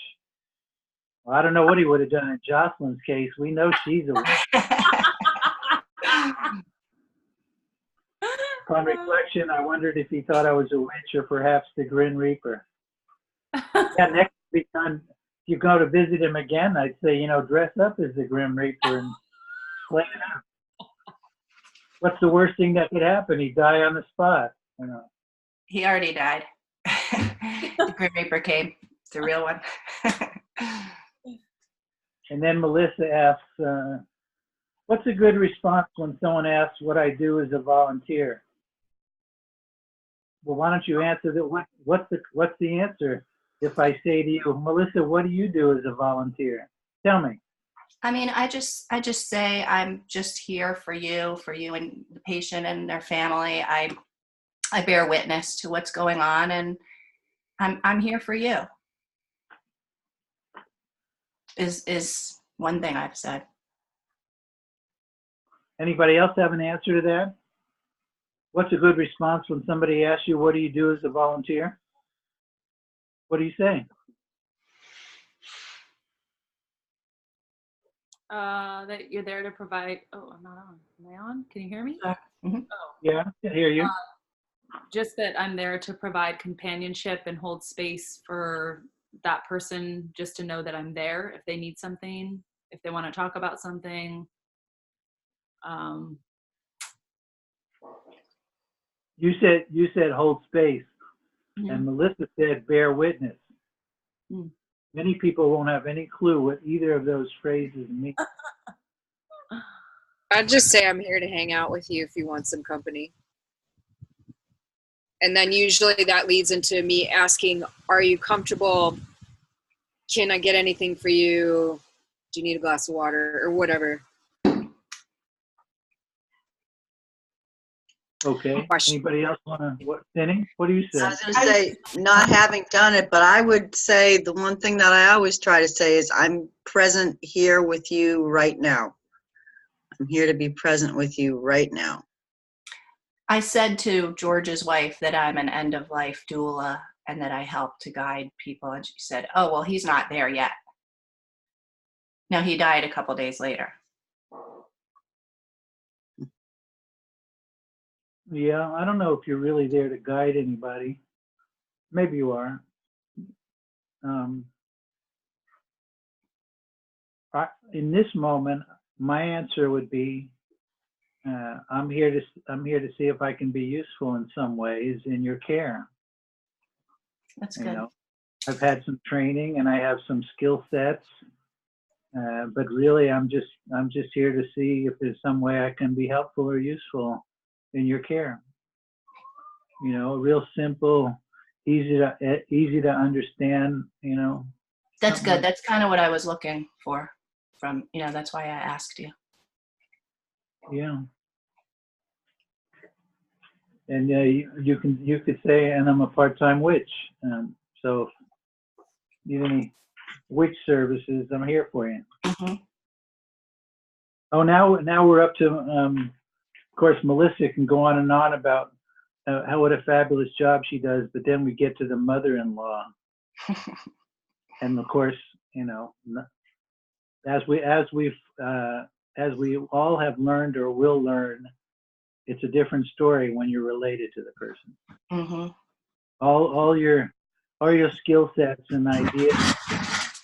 Well, I don't know what he would have done in Jocelyn's case. We know she's a witch. Upon reflection, I wondered if he thought I was a witch or perhaps the Grim Reaper. Yeah, next time you go to visit him again, I'd say, dress up as the Grim Reaper and play it out. What's the worst thing that could happen? He'd die on the spot. He already died. The Grim Reaper came. It's a real one. And then Melissa asks, what's a good response when someone asks what I do as a volunteer? Well, why don't you answer that? What's the answer if I say to you, Melissa, what do you do as a volunteer? Tell me. I mean, I just say I'm just here for you and the patient and their family. I bear witness to what's going on, and I'm here for you. Is one thing I've said. Anybody else have an answer to that? What's a good response when somebody asks you, what do you do as a volunteer? What do you say? That you're there to provide. Oh, I'm not on. Am I on? Can you hear me? Mm-hmm. Oh. Yeah, I can hear you. Just that I'm there to provide companionship and hold space for that person, just to know that I'm there if they need something, if they want to talk about something. You said hold space, and Melissa said bear witness. Many people won't have any clue what either of those phrases mean. I'd just say I'm here to hang out with you if you want some company. And then usually that leads into me asking, are you comfortable? Can I get anything for you? Do you need a glass of water or whatever? Okay. Anybody else want to, Penny? What do you say? I was going to say, not having done it, but I would say the one thing that I always try to say is I'm present here with you right now. I'm here to be present with you right now. I said to George's wife that I'm an end-of-life doula and that I help to guide people. And she said, oh, well, he's not there yet. No, he died a couple days later. Yeah, I don't know if you're really there to guide anybody. Maybe you are. In this moment, my answer would be, I'm here to see if I can be useful in some ways in your care. That's good. I've had some training and I have some skill sets, but really I'm just here to see if there's some way I can be helpful or useful in your care. Real simple, easy to understand, That's Something good. That's kind of what I was looking for from, that's why I asked you. Yeah. And you could say, and I'm a part-time witch. So if you need any witch services, I'm here for you. Mm-hmm. Oh, now we're up to, of course, Melissa can go on and on about what a fabulous job she does, but then we get to the mother-in-law, and of course, as we all have learned or will learn, it's a different story when you're related to the person. Mm-hmm. All your skill sets and ideas,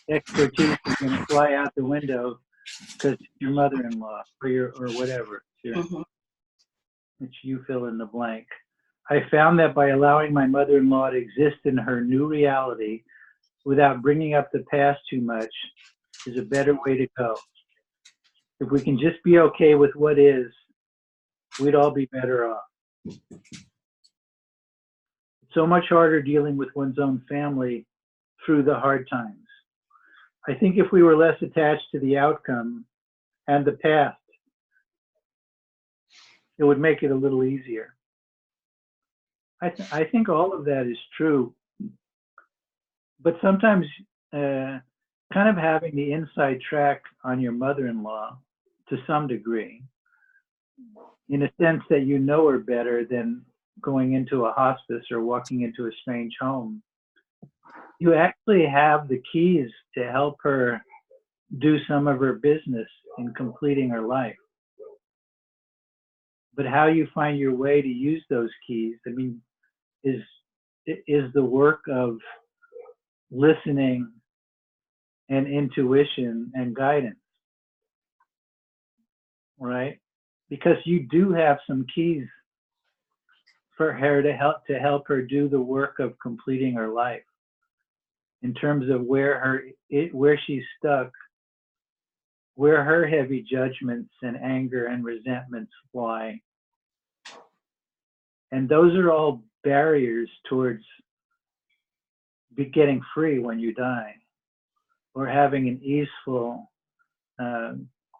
expertise is going to fly out the window because your mother-in-law or whatever. Mm-hmm. Which you fill in the blank. I found that by allowing my mother-in-law to exist in her new reality without bringing up the past too much is a better way to go. If we can just be okay with what is, we'd all be better off. It's so much harder dealing with one's own family through the hard times. I think if we were less attached to the outcome and the past, it would make it a little easier. I think all of that is true, but sometimes kind of having the inside track on your mother-in-law to some degree, in a sense that you know her better than going into a hospice or walking into a strange home. You actually have the keys to help her do some of her business in completing her life. But how you find your way to use those keys, is the work of listening and intuition and guidance, right? Because you do have some keys for her to help her do the work of completing her life in terms of where she's stuck, where her heavy judgments and anger and resentments lie. And those are all barriers towards getting free when you die or having an easeful,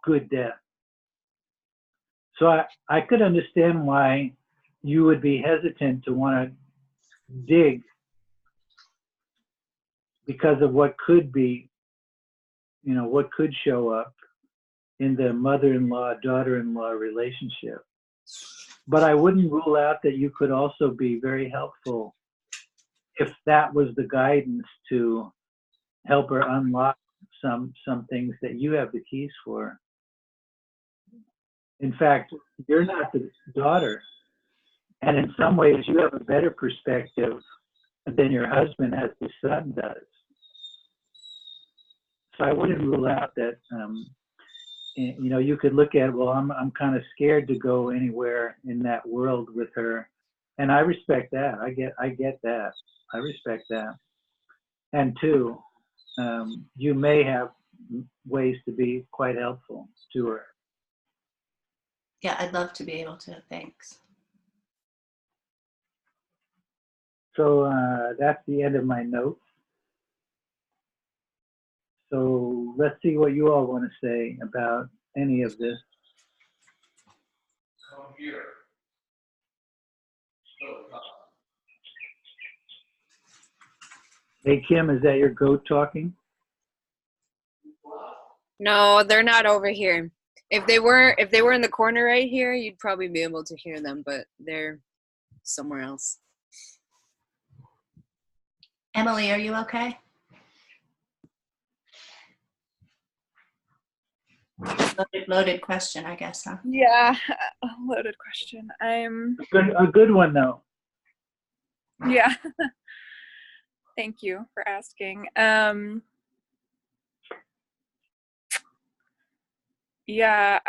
good death. So I could understand why you would be hesitant to want to dig because of what could be, what could show up in the mother-in-law, daughter-in-law relationship. But I wouldn't rule out that you could also be very helpful if that was the guidance to help her unlock some things that you have the keys for. In fact, you're not the daughter, and in some ways you have a better perspective than your husband as the son does. So I wouldn't rule out that you could look at, well, I'm kind of scared to go anywhere in that world with her, and I respect that. I get that. I respect that. And two, you may have ways to be quite helpful to her. Yeah, I'd love to be able to. Thanks. So that's the end of my notes. So let's see what you all want to say about any of this. Hey, Kim, is that your goat talking? No, they're not over here. If they were in the corner right here, you'd probably be able to hear them, but they're somewhere else. Emily, are you okay? Loaded question, I guess, huh? Yeah, a loaded question. A good one, though. Yeah. Thank you for asking. Yeah,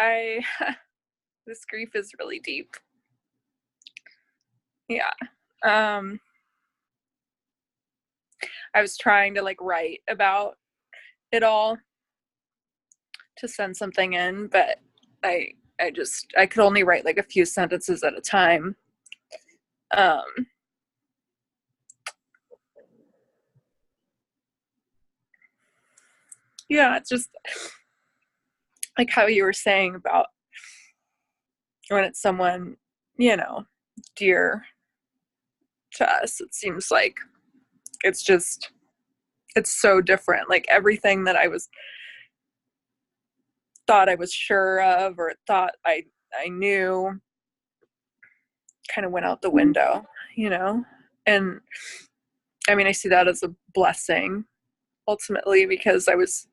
this grief is really deep. Yeah. I was trying to write about it all to send something in, but I could only write a few sentences at a time. Yeah, it's just like how you were saying about when it's someone, you know, dear to us, it seems like it's so different. Like everything that thought I was sure of or thought I knew kind of went out the window, you know? And I mean, I see that as a blessing ultimately, because I was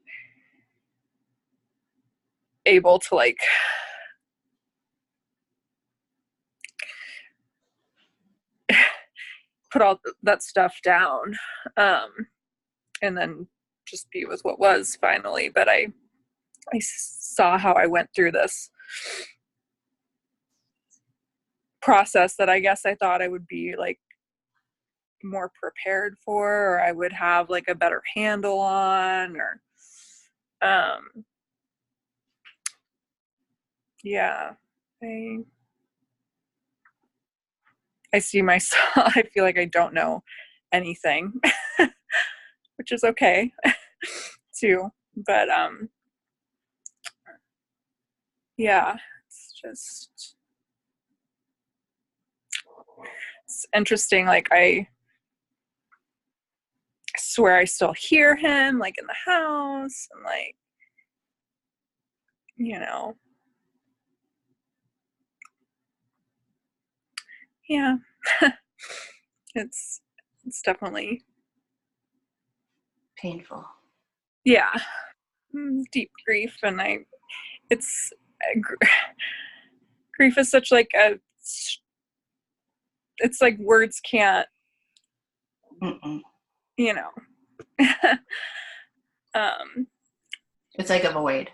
able to like put all that stuff down, and then just be with what was finally. But I saw how I went through this process that I guess I thought I would be like more prepared for, or I would have like a better handle on, or yeah, I see myself. I feel like I don't know anything, which is okay too. But yeah, it's interesting. Like I swear I still hear him like in the house, and like, you know, yeah. it's definitely, Painful. yeah, deep grief. And it's grief is such like it's like words can't, Mm-mm. you know. It's like a void.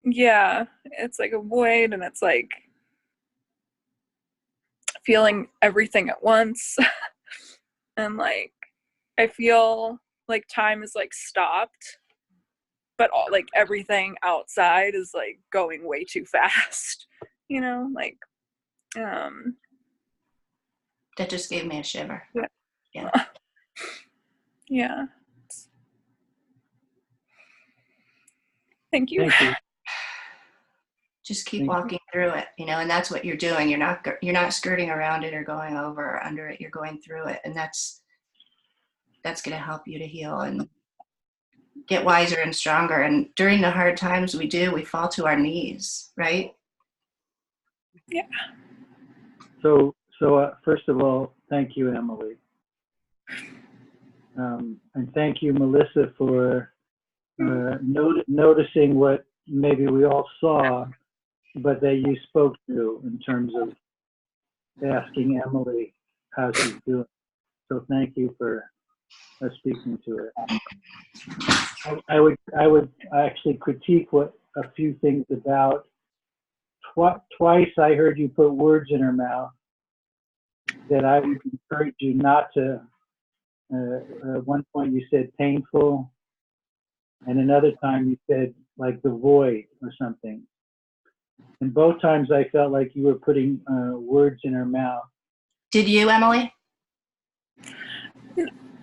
Yeah, it's like a void, and it's like feeling everything at once. And like I feel like time is like stopped, but all like everything outside is like going way too fast, you know, like That just gave me a shiver. yeah. Yeah. Yeah. Thank you. Thank you. Just keep Thank you. walking through it, you know, and that's what you're doing. You're not skirting around it or going over or under it. You're going through it, and that's going to help you to heal and get wiser and stronger. And during the hard times, we fall to our knees, right? Yeah. So first of all, thank you, Emily. And thank you, Melissa, for noticing what maybe we all saw, but that you spoke to in terms of asking Emily how she's doing. So thank you for speaking to it. I would actually critique a few things about. Twice I heard you put words in her mouth that I would encourage you not to. At one point you said painful, and another time you said like the void or something. And both times I felt like you were putting words in her mouth. Did you, Emily?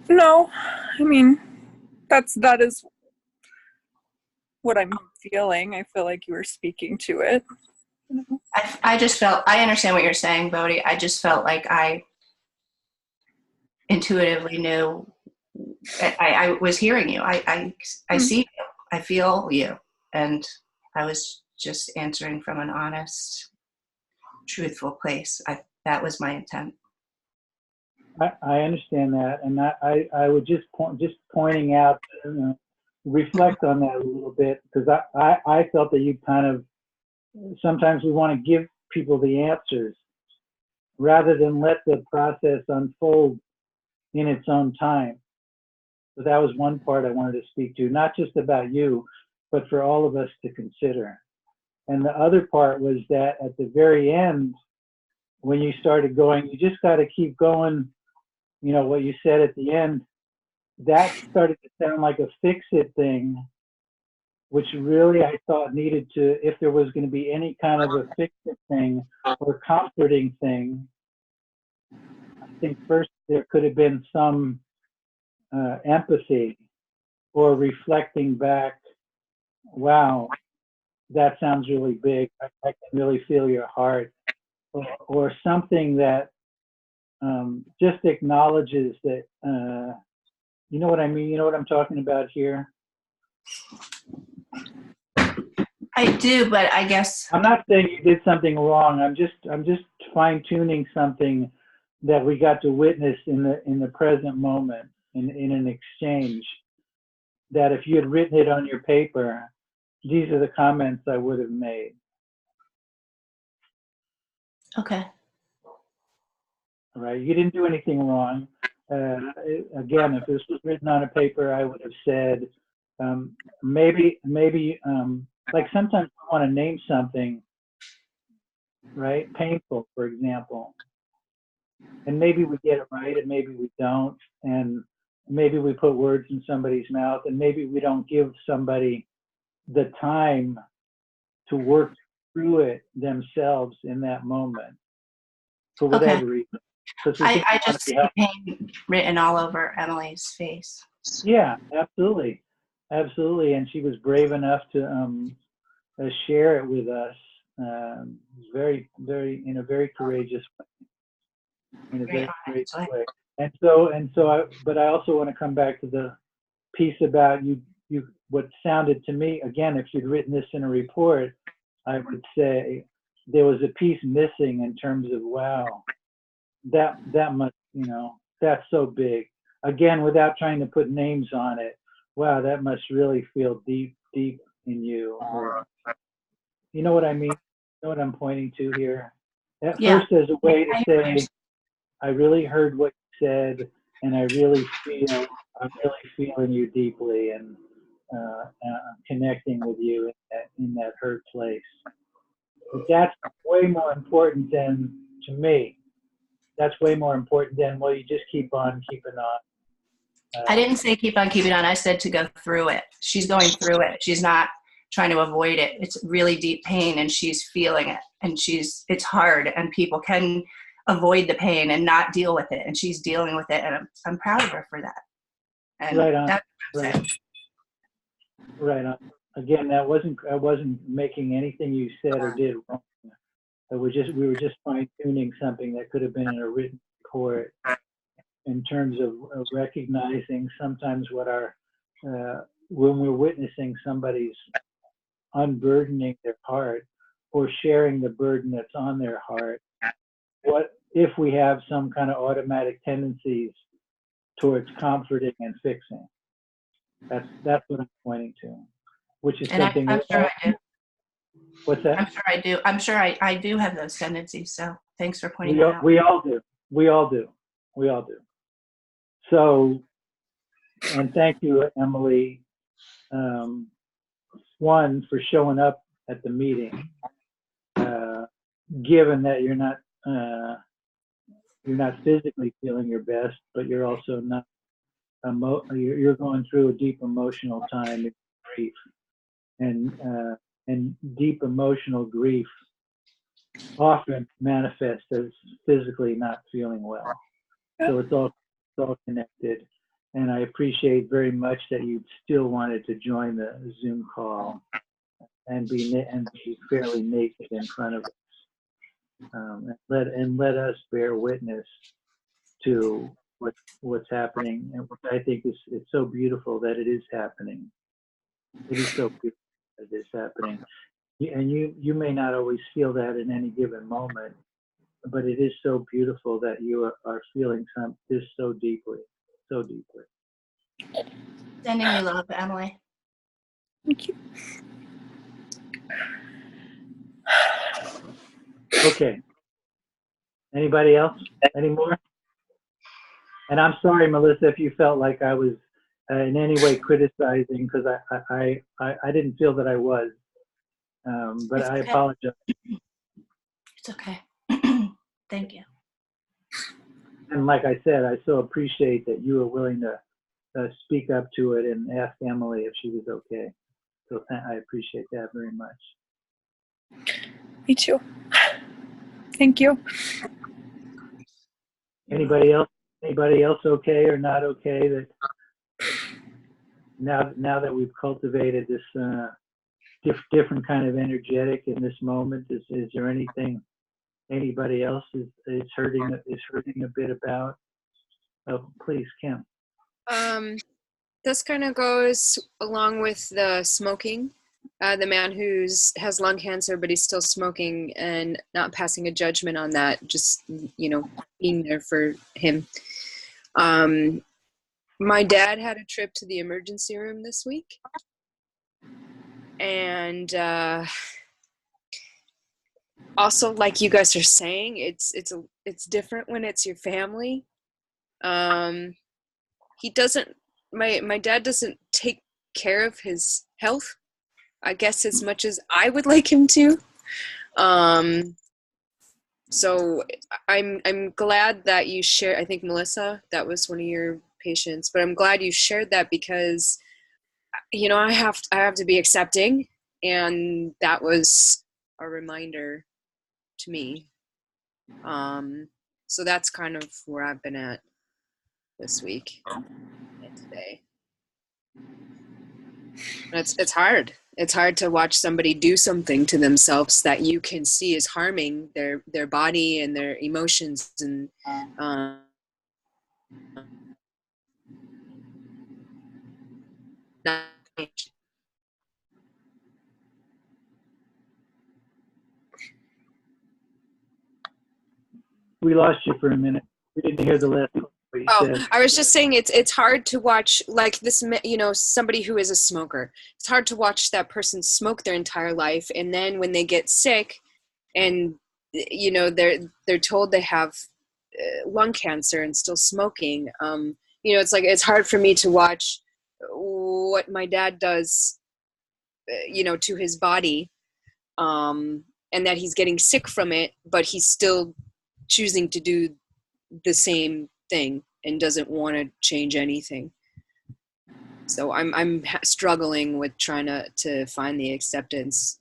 No, I mean, that is what I'm feeling. I feel like you were speaking to it. I just felt, I understand what you're saying, Bodhi. I just felt like I intuitively knew. I was hearing you. I see you. I feel you. And I was just answering from an honest, truthful place. That was my intent. I understand that, and I would just pointing out, reflect on that a little bit, because I felt that you kind of, sometimes we want to give people the answers rather than let the process unfold in its own time. So that was one part I wanted to speak to, not just about you, but for all of us to consider. And the other part was that at the very end, when you started going, you just got to keep going. You know, what you said at the end, that started to sound like a fix-it thing, which really I thought needed to, if there was going to be any kind of a fix-it thing or comforting thing, I think first there could have been some empathy or reflecting back wow, that sounds really big. I can really feel your heart, or something that just acknowledges that, you know what I mean? You know what I'm talking about here? I do, but I guess, I'm not saying you did something wrong. I'm just fine tuning something that we got to witness in the present moment in an exchange. That if you had written it on your paper, these are the comments I would have made. okay. All right, you didn't do anything wrong. Again, if this was written on a paper, I would have said maybe like sometimes I want to name something, right? Painful, for example. And maybe we get it right and maybe we don't. And maybe we put words in somebody's mouth and maybe we don't give somebody the time to work through it themselves in that moment for whatever reason. I just see pain written all over Emily's face. Yeah, absolutely. Absolutely. And she was brave enough to share it with us. Very, very, in a very courageous way. In a very courageous way. But I also want to come back to the piece about what sounded to me, again, if you'd written this in a report, I would say there was a piece missing in terms of, wow, that must, that's so big. Again, without trying to put names on it, wow, that must really feel deep, deep in you. Or, you know what I mean? You know what I'm pointing to here? At first, as a way to say, I really heard what you said, and I'm really feeling you deeply, and connecting with you in that hurt place. But that's way more important than, to me, that's way more important than, well, you just keep on keeping on. I didn't say keep on keeping on. I said to go through it. She's going through it. She's not trying to avoid it. It's really deep pain and she's feeling it. And it's hard and people can avoid the pain and not deal with it. And she's dealing with it. And I'm proud of her for that. And right on. Right on. Again, I wasn't making anything you said or did wrong. We were just fine tuning something that could have been in a written report in terms of recognizing sometimes what when we're witnessing somebody's unburdening their heart or sharing the burden that's on their heart, what if we have some kind of automatic tendencies towards comforting and fixing? That's what I'm pointing to, which is something. I'm sure I do. What's that? I'm sure I do. I'm sure I do have those tendencies. So thanks for pointing that out. We all do. We all do. So, and thank you, Emily, one, for showing up at the meeting, given that you're not physically feeling your best, but you're also not, you're going through a deep emotional time of grief. And deep emotional grief often manifests as physically not feeling well. So it's all connected. And I appreciate very much that you still wanted to join the Zoom call and be fairly naked in front of us. And let us bear witness to what's happening, and what I think it's so beautiful that it is happening. It is so beautiful that it is happening. And you may not always feel that in any given moment, but it is so beautiful that you are feeling this so deeply. Sending you love, Emily. Thank you. Okay. Anybody else? Any more? And I'm sorry, Melissa, if you felt like I was in any way criticizing, because I didn't feel that I was. But I apologize. It's okay. Thank you. And like I said, I so appreciate that you were willing to speak up to it and ask Emily if she was okay. So I appreciate that very much. Me too. Thank you. Anybody else okay or not okay that now that we've cultivated this different kind of energetic in this moment. Is there anything anybody else is hurting a bit about? Oh, please, Kim. This kind of goes along with the smoking. The man has lung cancer, but he's still smoking, and not passing a judgment on that, just, being there for him. My dad had a trip to the emergency room this week, and also, like you guys are saying, it's different when it's your family. He doesn't. My dad doesn't take care of his health, I guess, as much as I would like him to. So I'm glad that you share. I think Melissa, that was one of your patients, but I'm glad you shared that, because I have to be accepting, and that was a reminder to me. So that's kind of where I've been at this week and today. It's hard. It's hard to watch somebody do something to themselves that you can see is harming their body and their emotions, and We lost you for a minute. We didn't hear the last part what you said. I was just saying it's hard to watch, like, this, somebody who is a smoker. It's hard to watch that person smoke their entire life, and then when they get sick and they're told they have lung cancer and still smoking, it's like, it's hard for me to watch what my dad does to his body, and that he's getting sick from it, but he's still choosing to do the same thing and doesn't want to change anything. So I'm struggling with trying to find the acceptance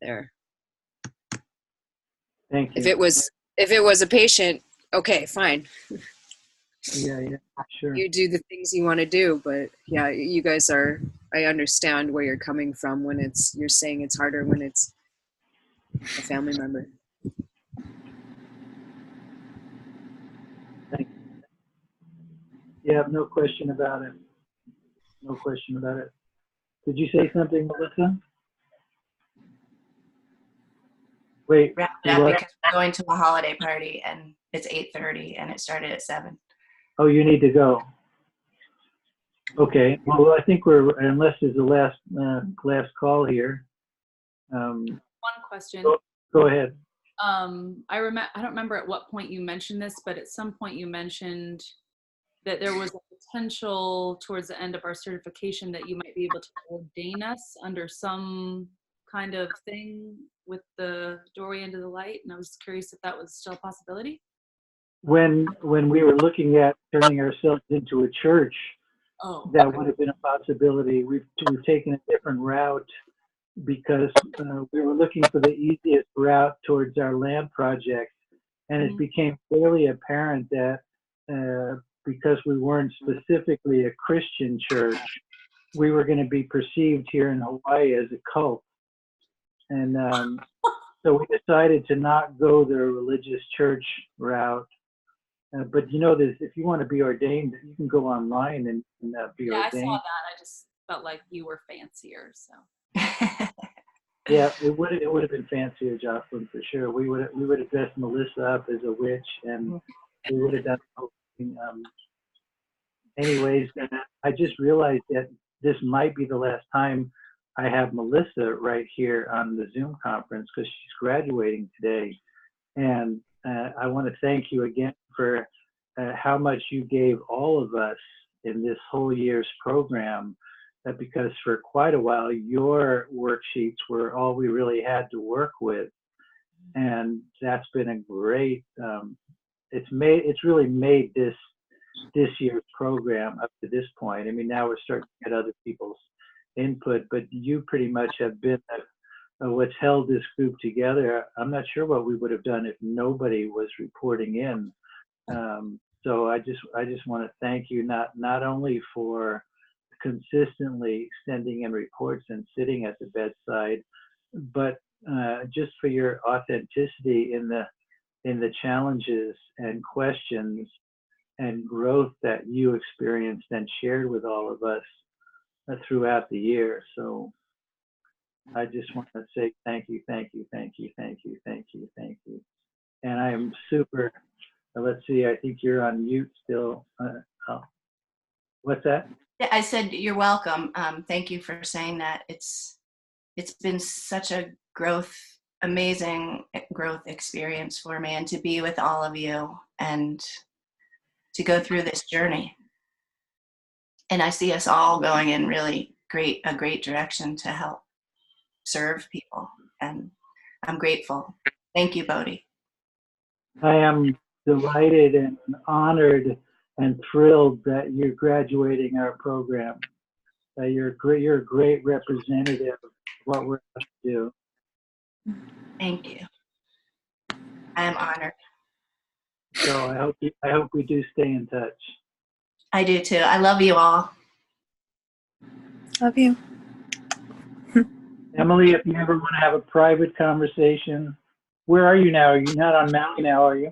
there. Thank you. If it was a patient, okay, fine. Yeah, sure. You do the things you want to do, but yeah, you guys I understand where you're coming from when you're saying it's harder when it's a family member. Thank you. Yeah, no question about it. No question about it. Did you say something, Melissa? Wait. Wrap it up because we're going to a holiday party and it's 8:30 and it started at 7. Oh, you need to go. Okay. Well, I think unless there's a last call here. One question. Go ahead. I don't remember at what point you mentioned this, but at some point you mentioned that there was a potential towards the end of our certification that you might be able to ordain us under some kind of thing with the doorway into the light, and I was curious if that was still a possibility. When we were looking at turning ourselves into a church, that would have been a possibility. We've taken a different route because we were looking for the easiest route towards our land project, and it became fairly apparent that because we weren't specifically a Christian church, we were going to be perceived here in Hawaii as a cult. And so we decided to not go the religious church route. But if you want to be ordained, you can go online and be ordained. Yeah, I saw that. I just felt like you were fancier, so. Yeah, it would have been fancier, Jocelyn, for sure. We would have dressed Melissa up as a witch, and we would have done the whole thing. Anyways, I just realized that this might be the last time I have Melissa right here on the Zoom conference because she's graduating today. And I want to thank you again for how much you gave all of us in this whole year's program, because for quite a while, your worksheets were all we really had to work with. And that's been a great, it's really made this year's program up to this point. I mean, now we're starting to get other people's input, but you pretty much have been what's held this group together. I'm not sure what we would have done if nobody was reporting in. So I just want to thank you not only for consistently sending in reports and sitting at the bedside, but just for your authenticity in the challenges and questions and growth that you experienced and shared with all of us throughout the year. So I just want to say thank you, thank you, thank you, thank you, thank you, thank you. And I am super, let's see, I think you're on mute still. Oh. What's that? I said, you're welcome. Thank you for saying that. It's been such a amazing growth experience for me, and to be with all of you and to go through this journey. And I see us all going in really a great direction to help serve people. And I'm grateful. Thank you, Bodhi. I am delighted and honored and thrilled that you're graduating our program. You're a great representative of what we're going to do. Thank you. I am honored. So I hope we do stay in touch. I do too. I love you all. Love you. Emily, if you ever want to have a private conversation, where are you now? Are you not on Maui now, are you?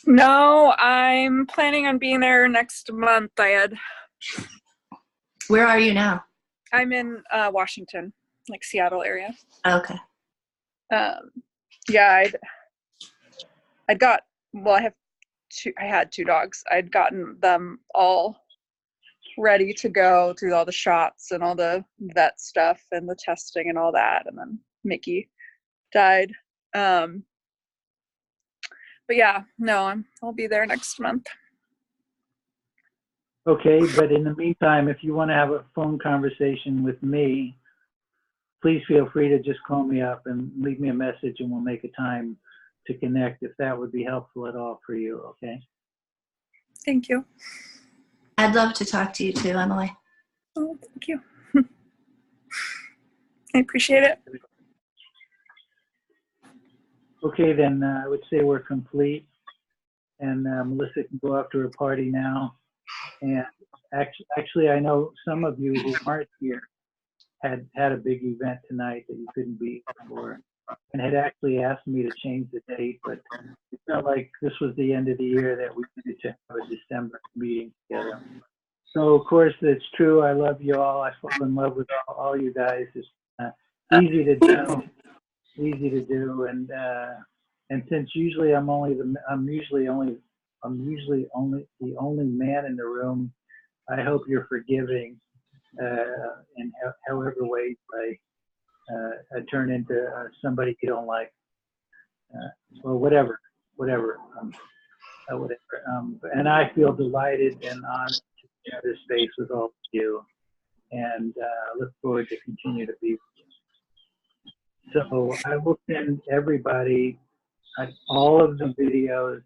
No, I'm planning on being there next month. Where are you now? I'm in Washington, like Seattle area. Okay. Yeah, I had two dogs. I'd gotten them all ready to go through all the shots and all the vet stuff and the testing and all that, and then Mickey died. But yeah, no, I'll be there next month. Okay, but in the meantime, if you want to have a phone conversation with me, please feel free to just call me up and leave me a message, and we'll make a time to connect if that would be helpful at all for you, okay? Thank you. I'd love to talk to you too, Emily. Oh, thank you. I appreciate it. Okay, then I would say we're complete, and Melissa can go off to her party now. And actually, I know some of you who aren't here had a big event tonight that you couldn't be for, and had actually asked me to change the date, but it felt like this was the end of the year that we needed to have a December meeting together. So of course it's true. I love you all. I fall in love with all you guys. It's easy to do, and since usually I'm usually only the only man in the room, I hope you're forgiving in however ways I turn into somebody you don't like, or whatever. And I feel delighted and honored to share this space with all of you, and look forward to continue to be with you. So I will send everybody all of the videos,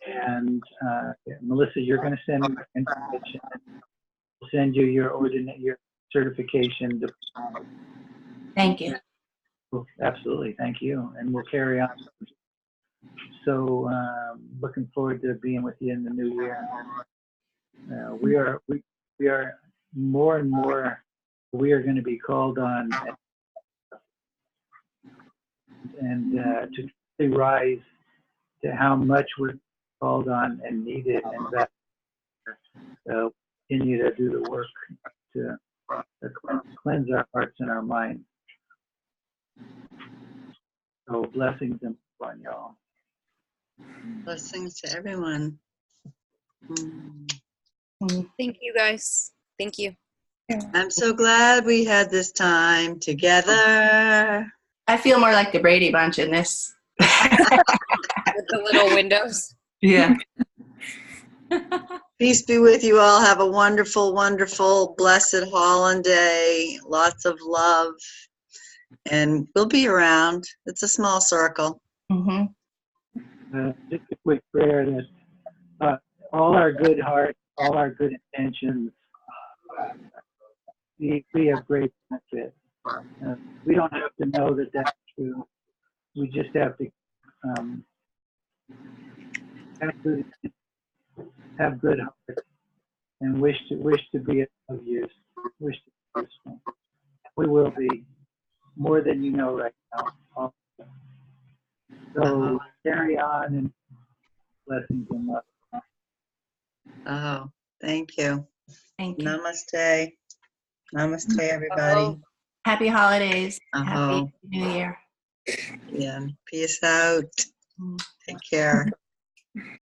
and Melissa, you're going to send me information. We'll send you your certification diploma. Thank you. Absolutely, thank you, and we'll carry on. So looking forward to being with you in the new year. We are more and more. We are going to be called on and to really rise to how much we're called on and needed, and that continue to do the work to cleanse our hearts and our minds. So blessings and fun, y'all. Blessings to everyone. Thank you, guys. Thank you. I'm so glad we had this time together. I feel more like the Brady Bunch in this. With the little windows. Yeah. Peace be with you all. Have a wonderful, wonderful, blessed holiday. Lots of love. And we'll be around. It's a small circle. Mm-hmm. Just a quick prayer that all our good hearts, all our good intentions, we have great benefit. We don't have to know that that's true. We just have to have good hearts and wish to be of use, wish to be useful. We will be more than you know right now. So carry on, and blessings and love. Oh, thank you. Thank you. Namaste. Namaste, everybody. Happy holidays. Aho. Happy New Year. Yeah. Peace out. Take care.